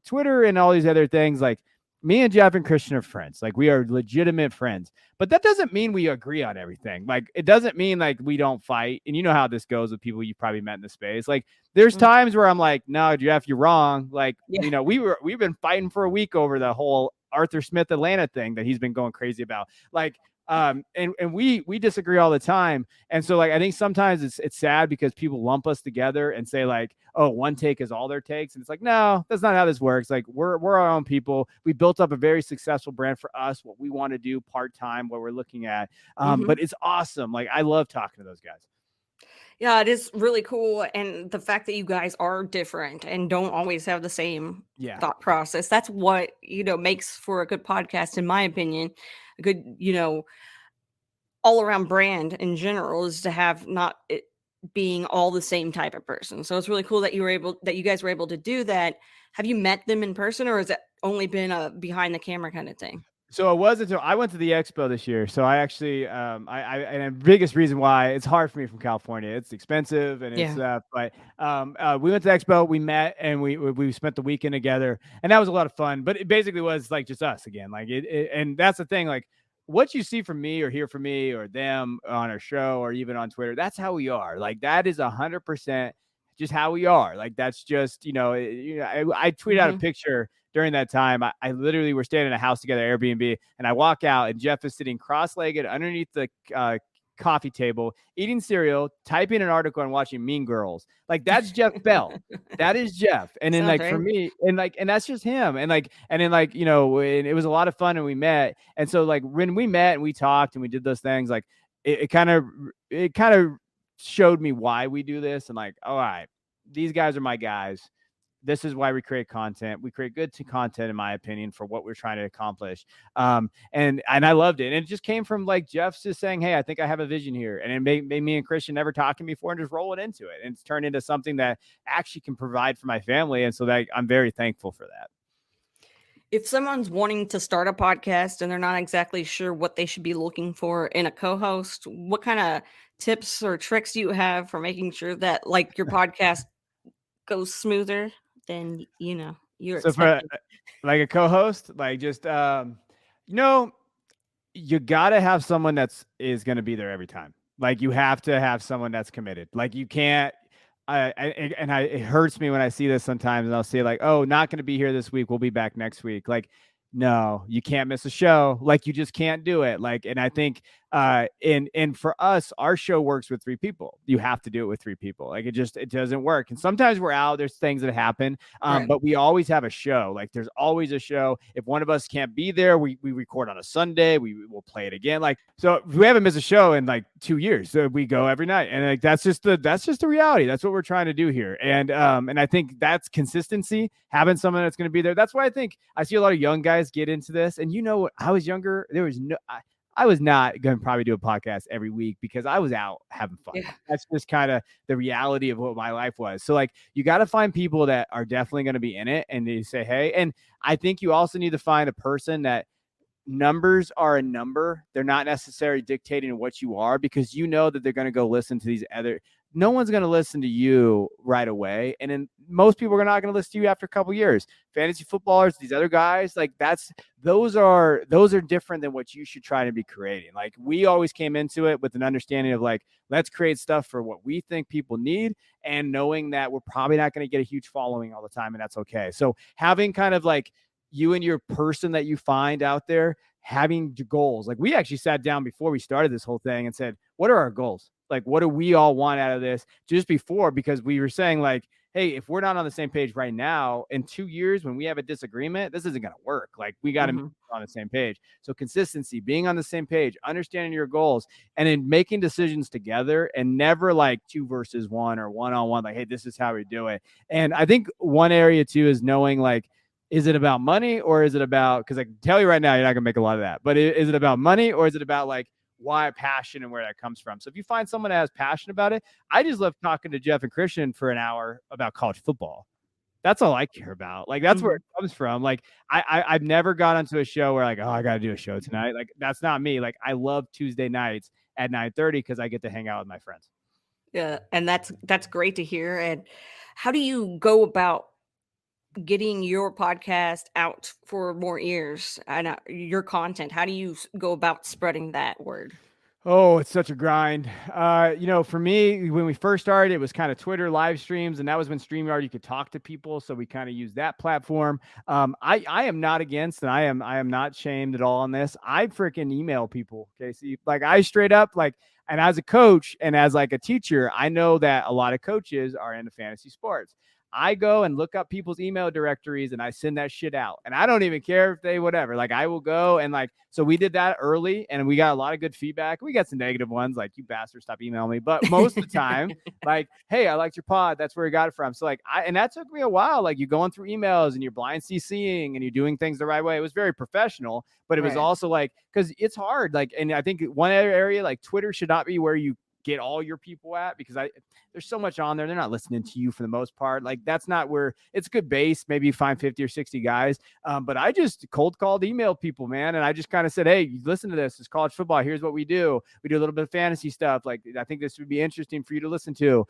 [SPEAKER 2] Twitter and all these other things, like me and Jeff and Christian are friends. Like we are legitimate friends, but that doesn't mean we agree on everything. Like it doesn't mean like we don't fight. And you know how this goes with people you've probably met in the space. Like there's times where I'm like, no, Jeff, you're wrong. Like, we've been fighting for a week over the whole Arthur Smith Atlanta thing that he's been going crazy about. Like, and we disagree all the time. And so like I think sometimes it's sad because people lump us together and say like, oh, one take is all their takes. And it's like, no, that's not how this works. Like we're our own people. We built up a very successful brand for us, what we want to do part-time, what we're looking at. But it's awesome. Like I love talking to those guys.
[SPEAKER 1] Yeah, it is really cool. And the fact that you guys are different and don't always have the same thought process, that's what, makes for a good podcast, in my opinion. A good, all around brand in general is to have not it being all the same type of person. So it's really cool that you guys were able to do that. Have you met them in person, or has it only been a behind the camera kind of thing?
[SPEAKER 2] So it wasn't until I went to the expo this year. So I actually, and the biggest reason why it's hard for me from California, it's expensive and it's, but we went to the expo, we met, and we spent the weekend together, and that was a lot of fun. But it basically was like just us again, like and that's the thing, like what you see from me or hear from me or them on our show or even on Twitter, that's how we are. Like that is 100% just how we are. Like that's just, I tweeted out a picture during that time. I literally were staying in a house together, Airbnb, and I walk out and Jeff is sitting cross-legged underneath the coffee table, eating cereal, typing an article, and watching Mean Girls. Like that's Jeff Bell. That is Jeff. And then like for me, and that's just him. And then it was a lot of fun and we met. And so like when we met and we talked and we did those things, like it kind of showed me why we do this. And like, all right, these guys are my guys. This is why we create content. We create good content, in my opinion, for what we're trying to accomplish. And I loved it. And it just came from like Jeff's just saying, hey, I think I have a vision here. And it made me and Christian never talking before and just rolling into it. And it's turned into something that actually can provide for my family. And so that I'm very thankful for that.
[SPEAKER 1] If someone's wanting to start a podcast and they're not exactly sure what they should be looking for in a co-host, what kind of tips or tricks do you have for making sure that like your podcast goes smoother than you're
[SPEAKER 2] So for
[SPEAKER 1] expecting?
[SPEAKER 2] like a co-host, like just you gotta have someone is gonna be there every time. Like you have to have someone that's committed. Like you can't. It hurts me when I see this sometimes, and I'll say like, "Oh, not going to be here this week. We'll be back next week." Like, no, you can't miss a show. Like, you just can't do it. Like, and I think, and for us, our show works with 3 people. You have to do it with 3 people. Like, it doesn't work. And sometimes we're out. There's things that happen,
[SPEAKER 1] Right.
[SPEAKER 2] but we always have a show. Like, there's always a show. If one of us can't be there, we record on a Sunday. We will play it again. Like, so we haven't missed a show in like 2 years. So we go every night, and like that's just the reality. That's what we're trying to do here. And I think that's consistency. Having someone that's going to be there. That's why I think I see a lot of young guys get into this. And I was younger. There was I was not going to probably do a podcast every week because I was out having fun.
[SPEAKER 1] Yeah.
[SPEAKER 2] That's just kind of the reality of what my life was. So like, you got to find people that are definitely going to be in it and they say, hey, and I think you also need to find a person that numbers are a number. They're not necessarily dictating what you are, because you know that they're going to go listen to these other. No one's going to listen to you right away. And then most people are not going to listen to you after a couple years. Fantasy footballers, these other guys, like those are different than what you should try to be creating. Like, we always came into it with an understanding of like, let's create stuff for what we think people need, and knowing that we're probably not going to get a huge following all the time, and that's okay. So having kind of like you and your person that you find out there, having goals. Like, we actually sat down before we started this whole thing and said, what are our goals? Like, what do we all want out of this just before? Because we were saying like, hey, if we're not on the same page right now, in 2 years when we have a disagreement, this isn't going to work. Like, we got to be on the same page. So consistency, being on the same page, understanding your goals, and then making decisions together, and never like 2 versus 1 or one-on-one. Like, hey, this is how we do it. And I think one area too is knowing like, is it about money, or is it about, because I can tell you right now, you're not going to make a lot of that, but is it about money, or is it about like why passion and where that comes from? So if you find someone that has passion about it, I just love talking to Jeff and Christian for an hour about college football. That's all I care about. Like, that's where it comes from. Like, I've never got onto a show where like, oh, I got to do a show tonight. Like, that's not me. Like, I love Tuesday nights at 9:30 because I get to hang out with my friends.
[SPEAKER 1] Yeah, and that's great to hear. And how do you go about getting your podcast out for more ears and your content? How do you go about spreading that word?
[SPEAKER 2] Oh, it's such a grind. For me, when we first started, it was kind of Twitter live streams, and that was when StreamYard, you could talk to people. So we kind of used that platform. I am not against, and I am not shamed at all on this. I freaking email people, Kacey. Like, I straight up like, and as a coach and as like a teacher, I know that a lot of coaches are into fantasy sports. I go and look up people's email directories and I send that shit out. And I don't even care if they whatever. Like, I will go and like, so we did that early and we got a lot of good feedback. We got some negative ones like, you bastard, stop emailing me. But most of the time, like, hey, I liked your pod. That's where we got it from. So like, and that took me a while. Like, you're going through emails and you're blind CCing and you're doing things the right way. It was very professional, but it was also like, because it's hard. Like, and I think one other area, like Twitter should not be where you get all your people at, because there's so much on there. They're not listening to you for the most part. Like, that's not where it's a good base. Maybe you find 50 or 60 guys. But I just cold called, emailed people, man. And I just kind of said, hey, listen to this. It's college football. Here's what we do. We do a little bit of fantasy stuff. Like, I think this would be interesting for you to listen to.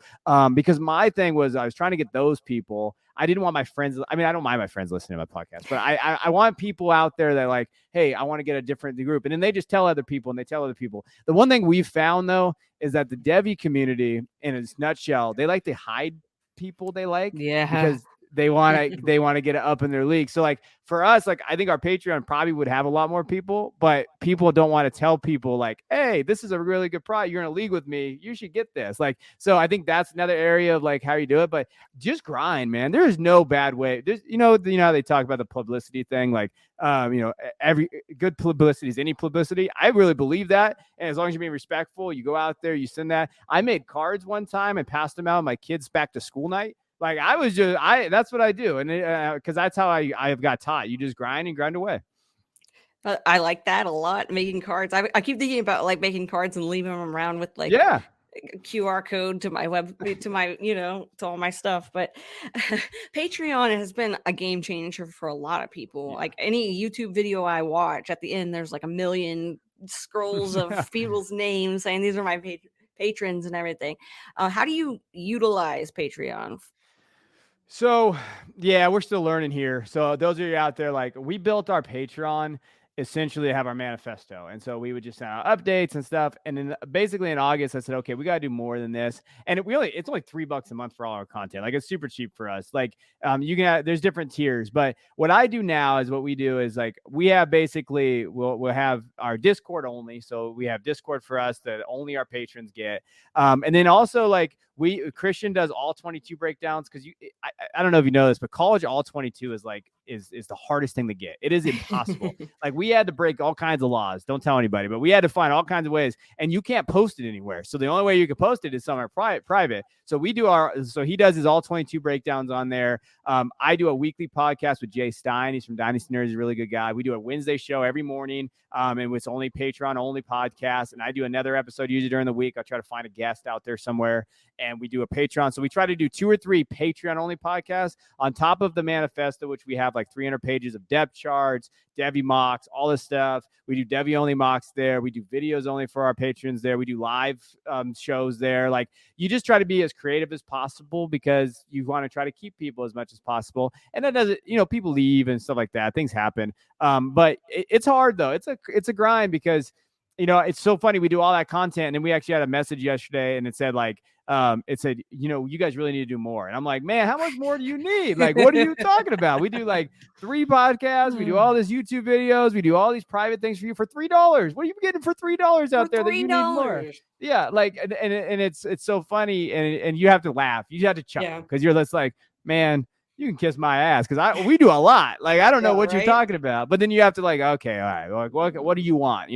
[SPEAKER 2] Because my thing was, I was trying to get those people. I didn't want my friends. I mean, I don't mind my friends listening to my podcast, but I want people out there that like, hey, I want to get a different group. And then they just tell other people and they tell other people. The one thing we've found though, is that the Devy community in its nutshell, they like to hide people they like, because they want to get it up in their league. So like, for us, like, I think our Patreon probably would have a lot more people, but people don't want to tell people like, hey, this is a really good product. You're in a league with me. You should get this. Like, so I think that's another area of like how you do it, but just grind, man. There is no bad way. There's, how they talk about the publicity thing. Like, every good publicity is any publicity. I really believe that. And as long as you're being respectful, you go out there, you send that. I made cards one time and passed them out on my kids' back to school night. Like that's what I do. And cause that's how I have got taught. You just grind and grind away.
[SPEAKER 1] I like that a lot. Making cards. I keep thinking about like making cards and leaving them around with like
[SPEAKER 2] Yeah.
[SPEAKER 1] QR code to my to my, to all my stuff. But Patreon has been a game changer for a lot of people.
[SPEAKER 2] Yeah.
[SPEAKER 1] Like any YouTube video I watch, at the end, there's like a million scrolls of people's names saying these are my patrons and everything. How do you utilize Patreon?
[SPEAKER 2] So, yeah, we're still learning here. So, those of you out there, like, we built our Patreon essentially to have our manifesto. And so we would just send out updates and stuff. And then basically in August, I said, okay, we got to do more than this. And it's only $3 a month for all our content. Like, it's super cheap for us. Like, there's different tiers. But what I do now is what we do is like, we have basically, we'll have our Discord only. So we have Discord for us that only our patrons get. And then also like, Christian does all 22 breakdowns because I don't know if you know this, but college all 22 is like is the hardest thing to get. It is impossible. Like we had to break all kinds of laws. Don't tell anybody, but we had to find all kinds of ways, and you can't post it anywhere. So the only way you can post it is somewhere private. So he does his all 22 breakdowns on there. I do a weekly podcast with Jay Stein. He's from Dynasty Nerds. He's a really good guy. We do a Wednesday show every morning. And it's only Patreon only podcast. And I do another episode usually during the week. I'll try to find a guest out there somewhere, and we do a Patreon. So we try to do 2 or 3 Patreon only podcasts on top of the manifesto, which we have like 300 pages of depth charts, Devy mocks, all this stuff. We do Devy only mocks there. We do videos only for our patrons there. We do live shows there. Like you just try to be as creative as possible because you want to try to keep people as much as possible. And that doesn't, people leave and stuff like that. Things happen. But it's hard though. It's a grind because, it's so funny. We do all that content, and then we actually had a message yesterday, and it said like, you guys really need to do more. And I'm like, man, how much more do you need? Like, what are you talking about? We do like 3 podcasts. We do all this YouTube videos. We do all these private things for you for $3. What are you getting for $3 out there that you need more? Yeah. Like, and it's so funny. And you have to laugh. You have to chuckle because you're just like, man, you can kiss my ass because we do a lot. Like, I don't know what you're talking about. But then you have to like, okay, all right, like, what do you want?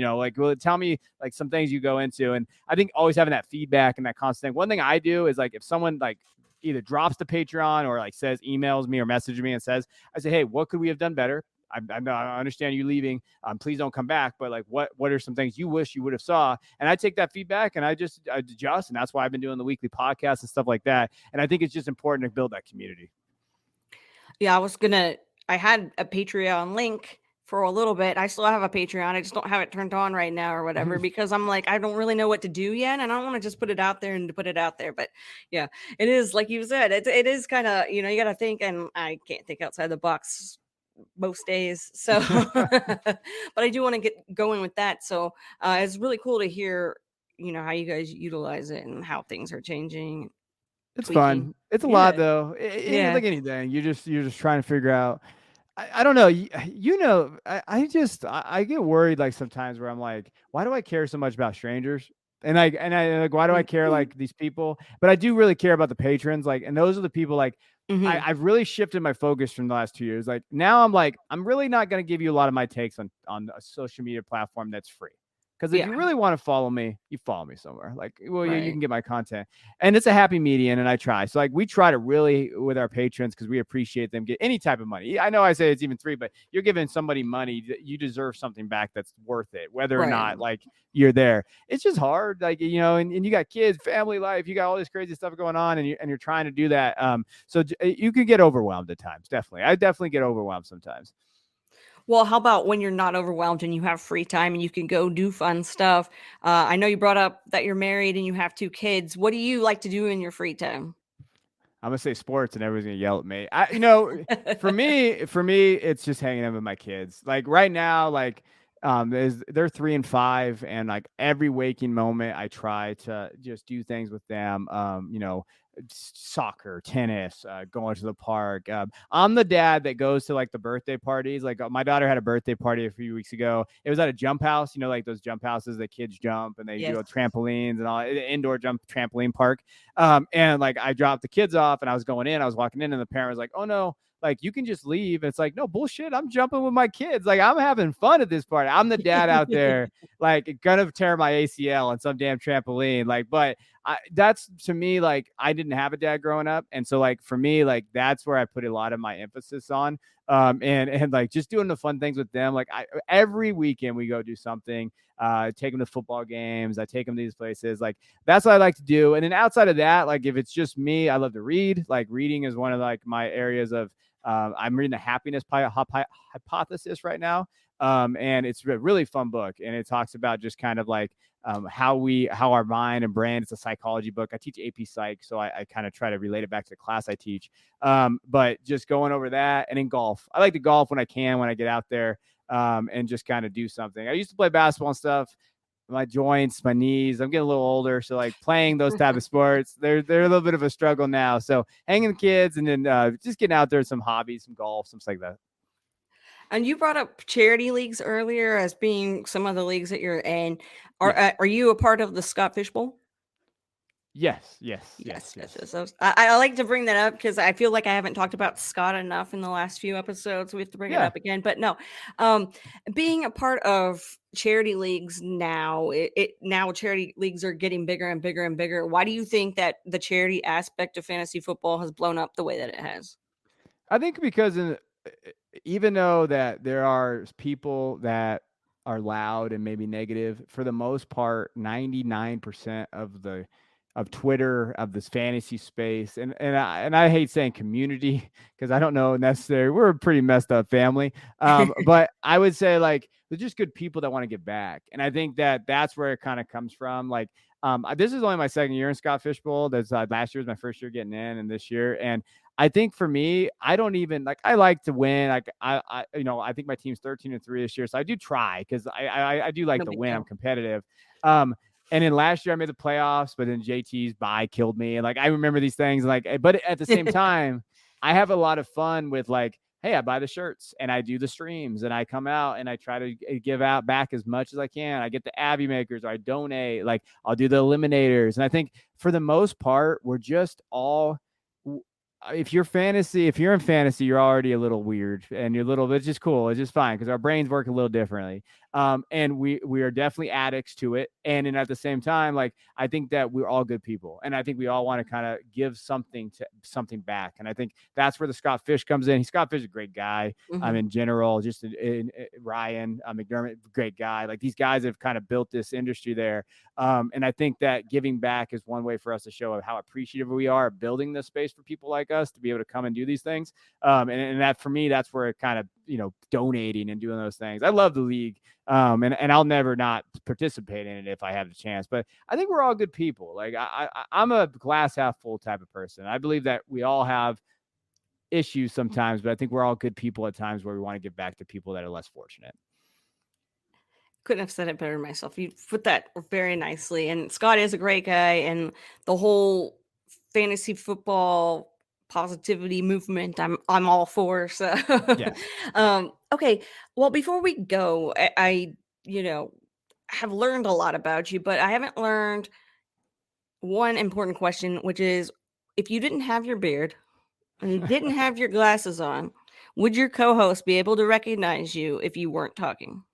[SPEAKER 2] Tell me like some things you go into. And I think always having that feedback and that constant thing. One thing I do is like if someone like either drops the Patreon or like emails me or messages me and says, I say, hey, what could we have done better? I understand you leaving. Please don't come back. But like, what are some things you wish you would have saw? And I take that feedback and I adjust. And that's why I've been doing the weekly podcast and stuff like that. And I think it's just important to build that community.
[SPEAKER 1] Yeah, I had a Patreon link for a little bit. I still have a Patreon. I just don't have it turned on right now or whatever because I'm like, I don't really know what to do yet. And I don't want to just put it out there and put it out there. But yeah, it is like you said, it is kind of, you got to think, and I can't think outside the box most days. So, but I do want to get going with that. So it's really cool to hear, how you guys utilize it and how things are changing.
[SPEAKER 2] It's fun. It's a lot though. Like anything, you're just trying to figure out. I don't know. I get worried like sometimes where I'm like, why do I care so much about strangers? And I like, why do I care like these people? But I do really care about the patrons. Like, and those are the people like I've really shifted my focus from the last 2 years. Like now I'm like, I'm really not going to give you a lot of my takes on a social media platform that's free. Because if you really want to follow me, you follow me somewhere. Like, well, you can get my content. And it's a happy median, and I try. So, like, we try to really, with our patrons, because we appreciate them, get any type of money. I know I say it's even $3, but you're giving somebody money, you deserve something back that's worth it, whether or not, like, you're there. It's just hard, like, and you got kids, family life, you got all this crazy stuff going on, and you're trying to do that. So you can get overwhelmed at times, definitely. I definitely get overwhelmed sometimes.
[SPEAKER 1] Well, how about when you're not overwhelmed and you have free time and you can go do fun stuff? I know you brought up that you're married and you have 2 kids. What do you like to do in your free time?
[SPEAKER 2] I'm gonna say sports, and everyone's gonna yell at me. For me, it's just hanging out with my kids. Like right now, like they're 3 and 5, and like every waking moment, I try to just do things with them. Soccer, tennis, going to the park. I'm the dad that goes to like the birthday parties. Like my daughter had a birthday party a few weeks ago. It was at a jump house, like those jump houses that kids jump and they do trampolines and all, indoor jump trampoline park. And like I dropped the kids off and I was walking in and the parent was like, oh no, like you can just leave. And it's like, no bullshit. I'm jumping with my kids. Like I'm having fun at this party. I'm the dad out there, like gonna tear my ACL on some damn trampoline. Like, but that's to me, like, I didn't have a dad growing up. And so like for me, like that's where I put a lot of my emphasis on. And like just doing the fun things with them. Like every weekend we go do something, take them to football games. I take them to these places. Like that's what I like to do. And then outside of that, like if it's just me, I love to read. Like reading is one of like my areas of, I'm reading the happiness hypothesis right now. And it's a really fun book. And it talks about just kind of like, how our mind and brain, it's a psychology book. I teach AP Psych, so I kind of try to relate it back to the class I teach. But just going over that, and in golf, I like to golf when I can, when I get out there, and just kind of do something. I used to play basketball and stuff. My joints, my knees, I'm getting a little older, so like playing those type of sports, they're a little bit of a struggle now. So hanging the kids, and then just getting out there, some hobbies, some golf, something like that.
[SPEAKER 1] And you brought up charity leagues earlier as being some of the leagues that you're in.
[SPEAKER 2] Yes.
[SPEAKER 1] Are you a part of the Scott Fish Bowl?
[SPEAKER 2] Yes.
[SPEAKER 1] Yes. I like to bring that up because I feel like I haven't talked about Scott enough in the last few episodes. We have to bring it
[SPEAKER 2] Yeah.
[SPEAKER 1] up again. But no, being a part of charity leagues now, now charity leagues are getting bigger and bigger and bigger. Why do you think that the charity aspect of fantasy football has blown up the way that it has?
[SPEAKER 2] I think because even though that there are people that are loud and maybe negative, for the most part, 99% of Twitter, of this fantasy space, and I hate saying community because I don't know necessarily, we're a pretty messed up family. But I would say like they're just good people that want to give back, and I think that that's where it kind of comes from. Like this is only my second year in Scott Fishbowl. That's last year was my first year getting in, and this year. And I think for me, I don't even like, I like to win. Like I think my team's 13-3 this year. So I do try because I do like
[SPEAKER 1] No
[SPEAKER 2] to
[SPEAKER 1] big
[SPEAKER 2] win.
[SPEAKER 1] deal.
[SPEAKER 2] I'm competitive. And then last year I made the playoffs, but then JT's bye killed me. And like, I remember these things like, but at the same time, I have a lot of fun with like, hey, I buy the shirts and I do the streams and I come out and I try to give out back as much as I can. I get the Abby makers, or I donate, like I'll do the eliminators. And I think for the most part, we're just all, if you're in fantasy, you're already a little weird and you're a little bit, it's just cool. It's just fine because our brains work a little differently. And we are definitely addicts to it. And then at the same time, like I think that we're all good people, and I think we all want to kind of give something back. And I think that's where the Scott Fish comes in. Scott Fish is a great guy. In general, just in Ryan McDermott, great guy. Like these guys have kind of built this industry there. And I think that giving back is one way for us to show how appreciative we are of building this space for people like us to be able to come and do these things. And that for me, that's where it kind of, donating and doing those things. I love the league. And I'll never not participate in it if I have the chance. But I think we're all good people. Like I'm a glass half full type of person. I believe that we all have issues sometimes, but I think we're all good people at times where we want to give back to people that are less fortunate.
[SPEAKER 1] Couldn't have said it better myself. You put that very nicely. And Scott is a great guy, and the whole fantasy football positivity movement, I'm all for. So
[SPEAKER 2] Yes.
[SPEAKER 1] okay. Well, before we go, I have learned a lot about you, but I haven't learned one important question, which is if you didn't have your beard and you didn't have your glasses on, would your co-host be able to recognize you if you weren't talking?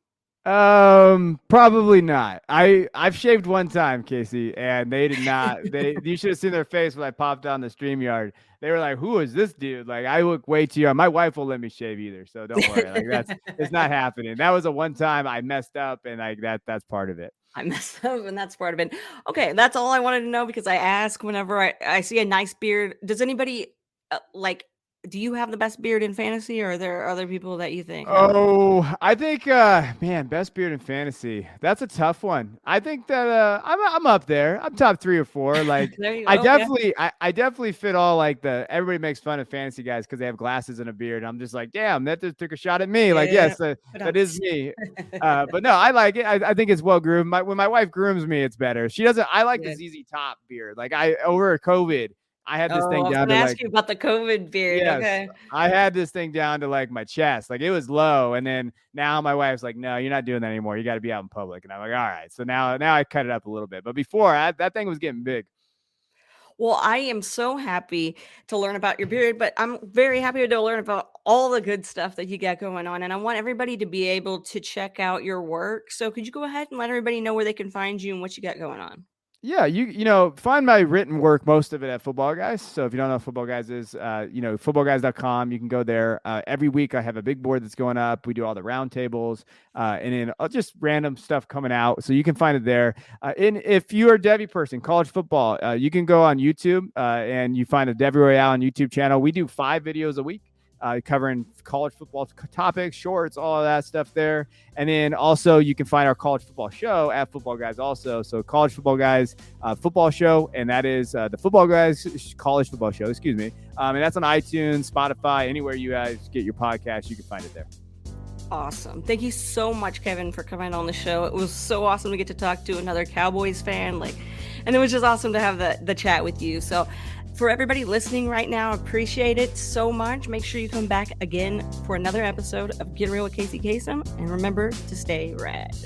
[SPEAKER 2] Probably not. I've shaved one time, Kacey, and they did not. You should have seen their face when I popped on the StreamYard. They were like, "Who is this dude?" Like, I look way too young. My wife will let me shave either, so don't worry. Like, it's not happening. That was a one time I messed up, and like that's part of it.
[SPEAKER 1] I messed up, and that's part of it. Okay, that's all I wanted to know because I ask whenever I see a nice beard. Does anybody do you have the best beard in fantasy, or are there other people that you think?
[SPEAKER 2] Oh, I think, man, best beard in fantasy. That's a tough one. I think that I'm up there. I'm top 3 or 4. Like
[SPEAKER 1] There you go.
[SPEAKER 2] I
[SPEAKER 1] Okay.
[SPEAKER 2] definitely fit all like everybody makes fun of fantasy guys because they have glasses and a beard. I'm just like, damn, that just took a shot at me. Like, yes, that is me. But no, I like it. I think it's well groomed. When my wife grooms me, it's better. She doesn't. I like the ZZ Top beard. Like over COVID, I had this thing
[SPEAKER 1] I was
[SPEAKER 2] down
[SPEAKER 1] going
[SPEAKER 2] to
[SPEAKER 1] to
[SPEAKER 2] like.
[SPEAKER 1] ask you about the COVID beard.
[SPEAKER 2] Yes,
[SPEAKER 1] Okay.
[SPEAKER 2] I had this thing down to like my chest, like it was low, and then now my wife's like, "No, you're not doing that anymore. You got to be out in public." And I'm like, "All right." So now I cut it up a little bit, but before that thing was getting big.
[SPEAKER 1] Well, I am so happy to learn about your beard, but I'm very happy to learn about all the good stuff that you got going on. And I want everybody to be able to check out your work. So could you go ahead and let everybody know where they can find you and what you got going on?
[SPEAKER 2] Yeah, you know, find my written work, most of it at Football Guys. So if you don't know what Football Guys is, footballguys.com, you can go there. Every week I have a big board that's going up. We do all the roundtables, and then just random stuff coming out. So you can find it there. And if you're a Devy person, college football, you can go on YouTube and you find a Devy Royale on YouTube channel. We do 5 videos a week. Covering college football topics, shorts, all of that stuff there. And then also you can find our college football show at Football Guys also. So College Football Guys football show, and that is the Football Guys college football show, excuse me. And that's on iTunes, Spotify, anywhere you guys get your podcast, you can find it there.
[SPEAKER 1] Awesome. Thank you so much, Kevin, for coming on the show. It was so awesome to get to talk to another Cowboys fan. And it was just awesome to have the chat with you. So for everybody listening right now, appreciate it so much. Make sure you come back again for another episode of Get Real with Kacey Kasem. And remember to stay rad.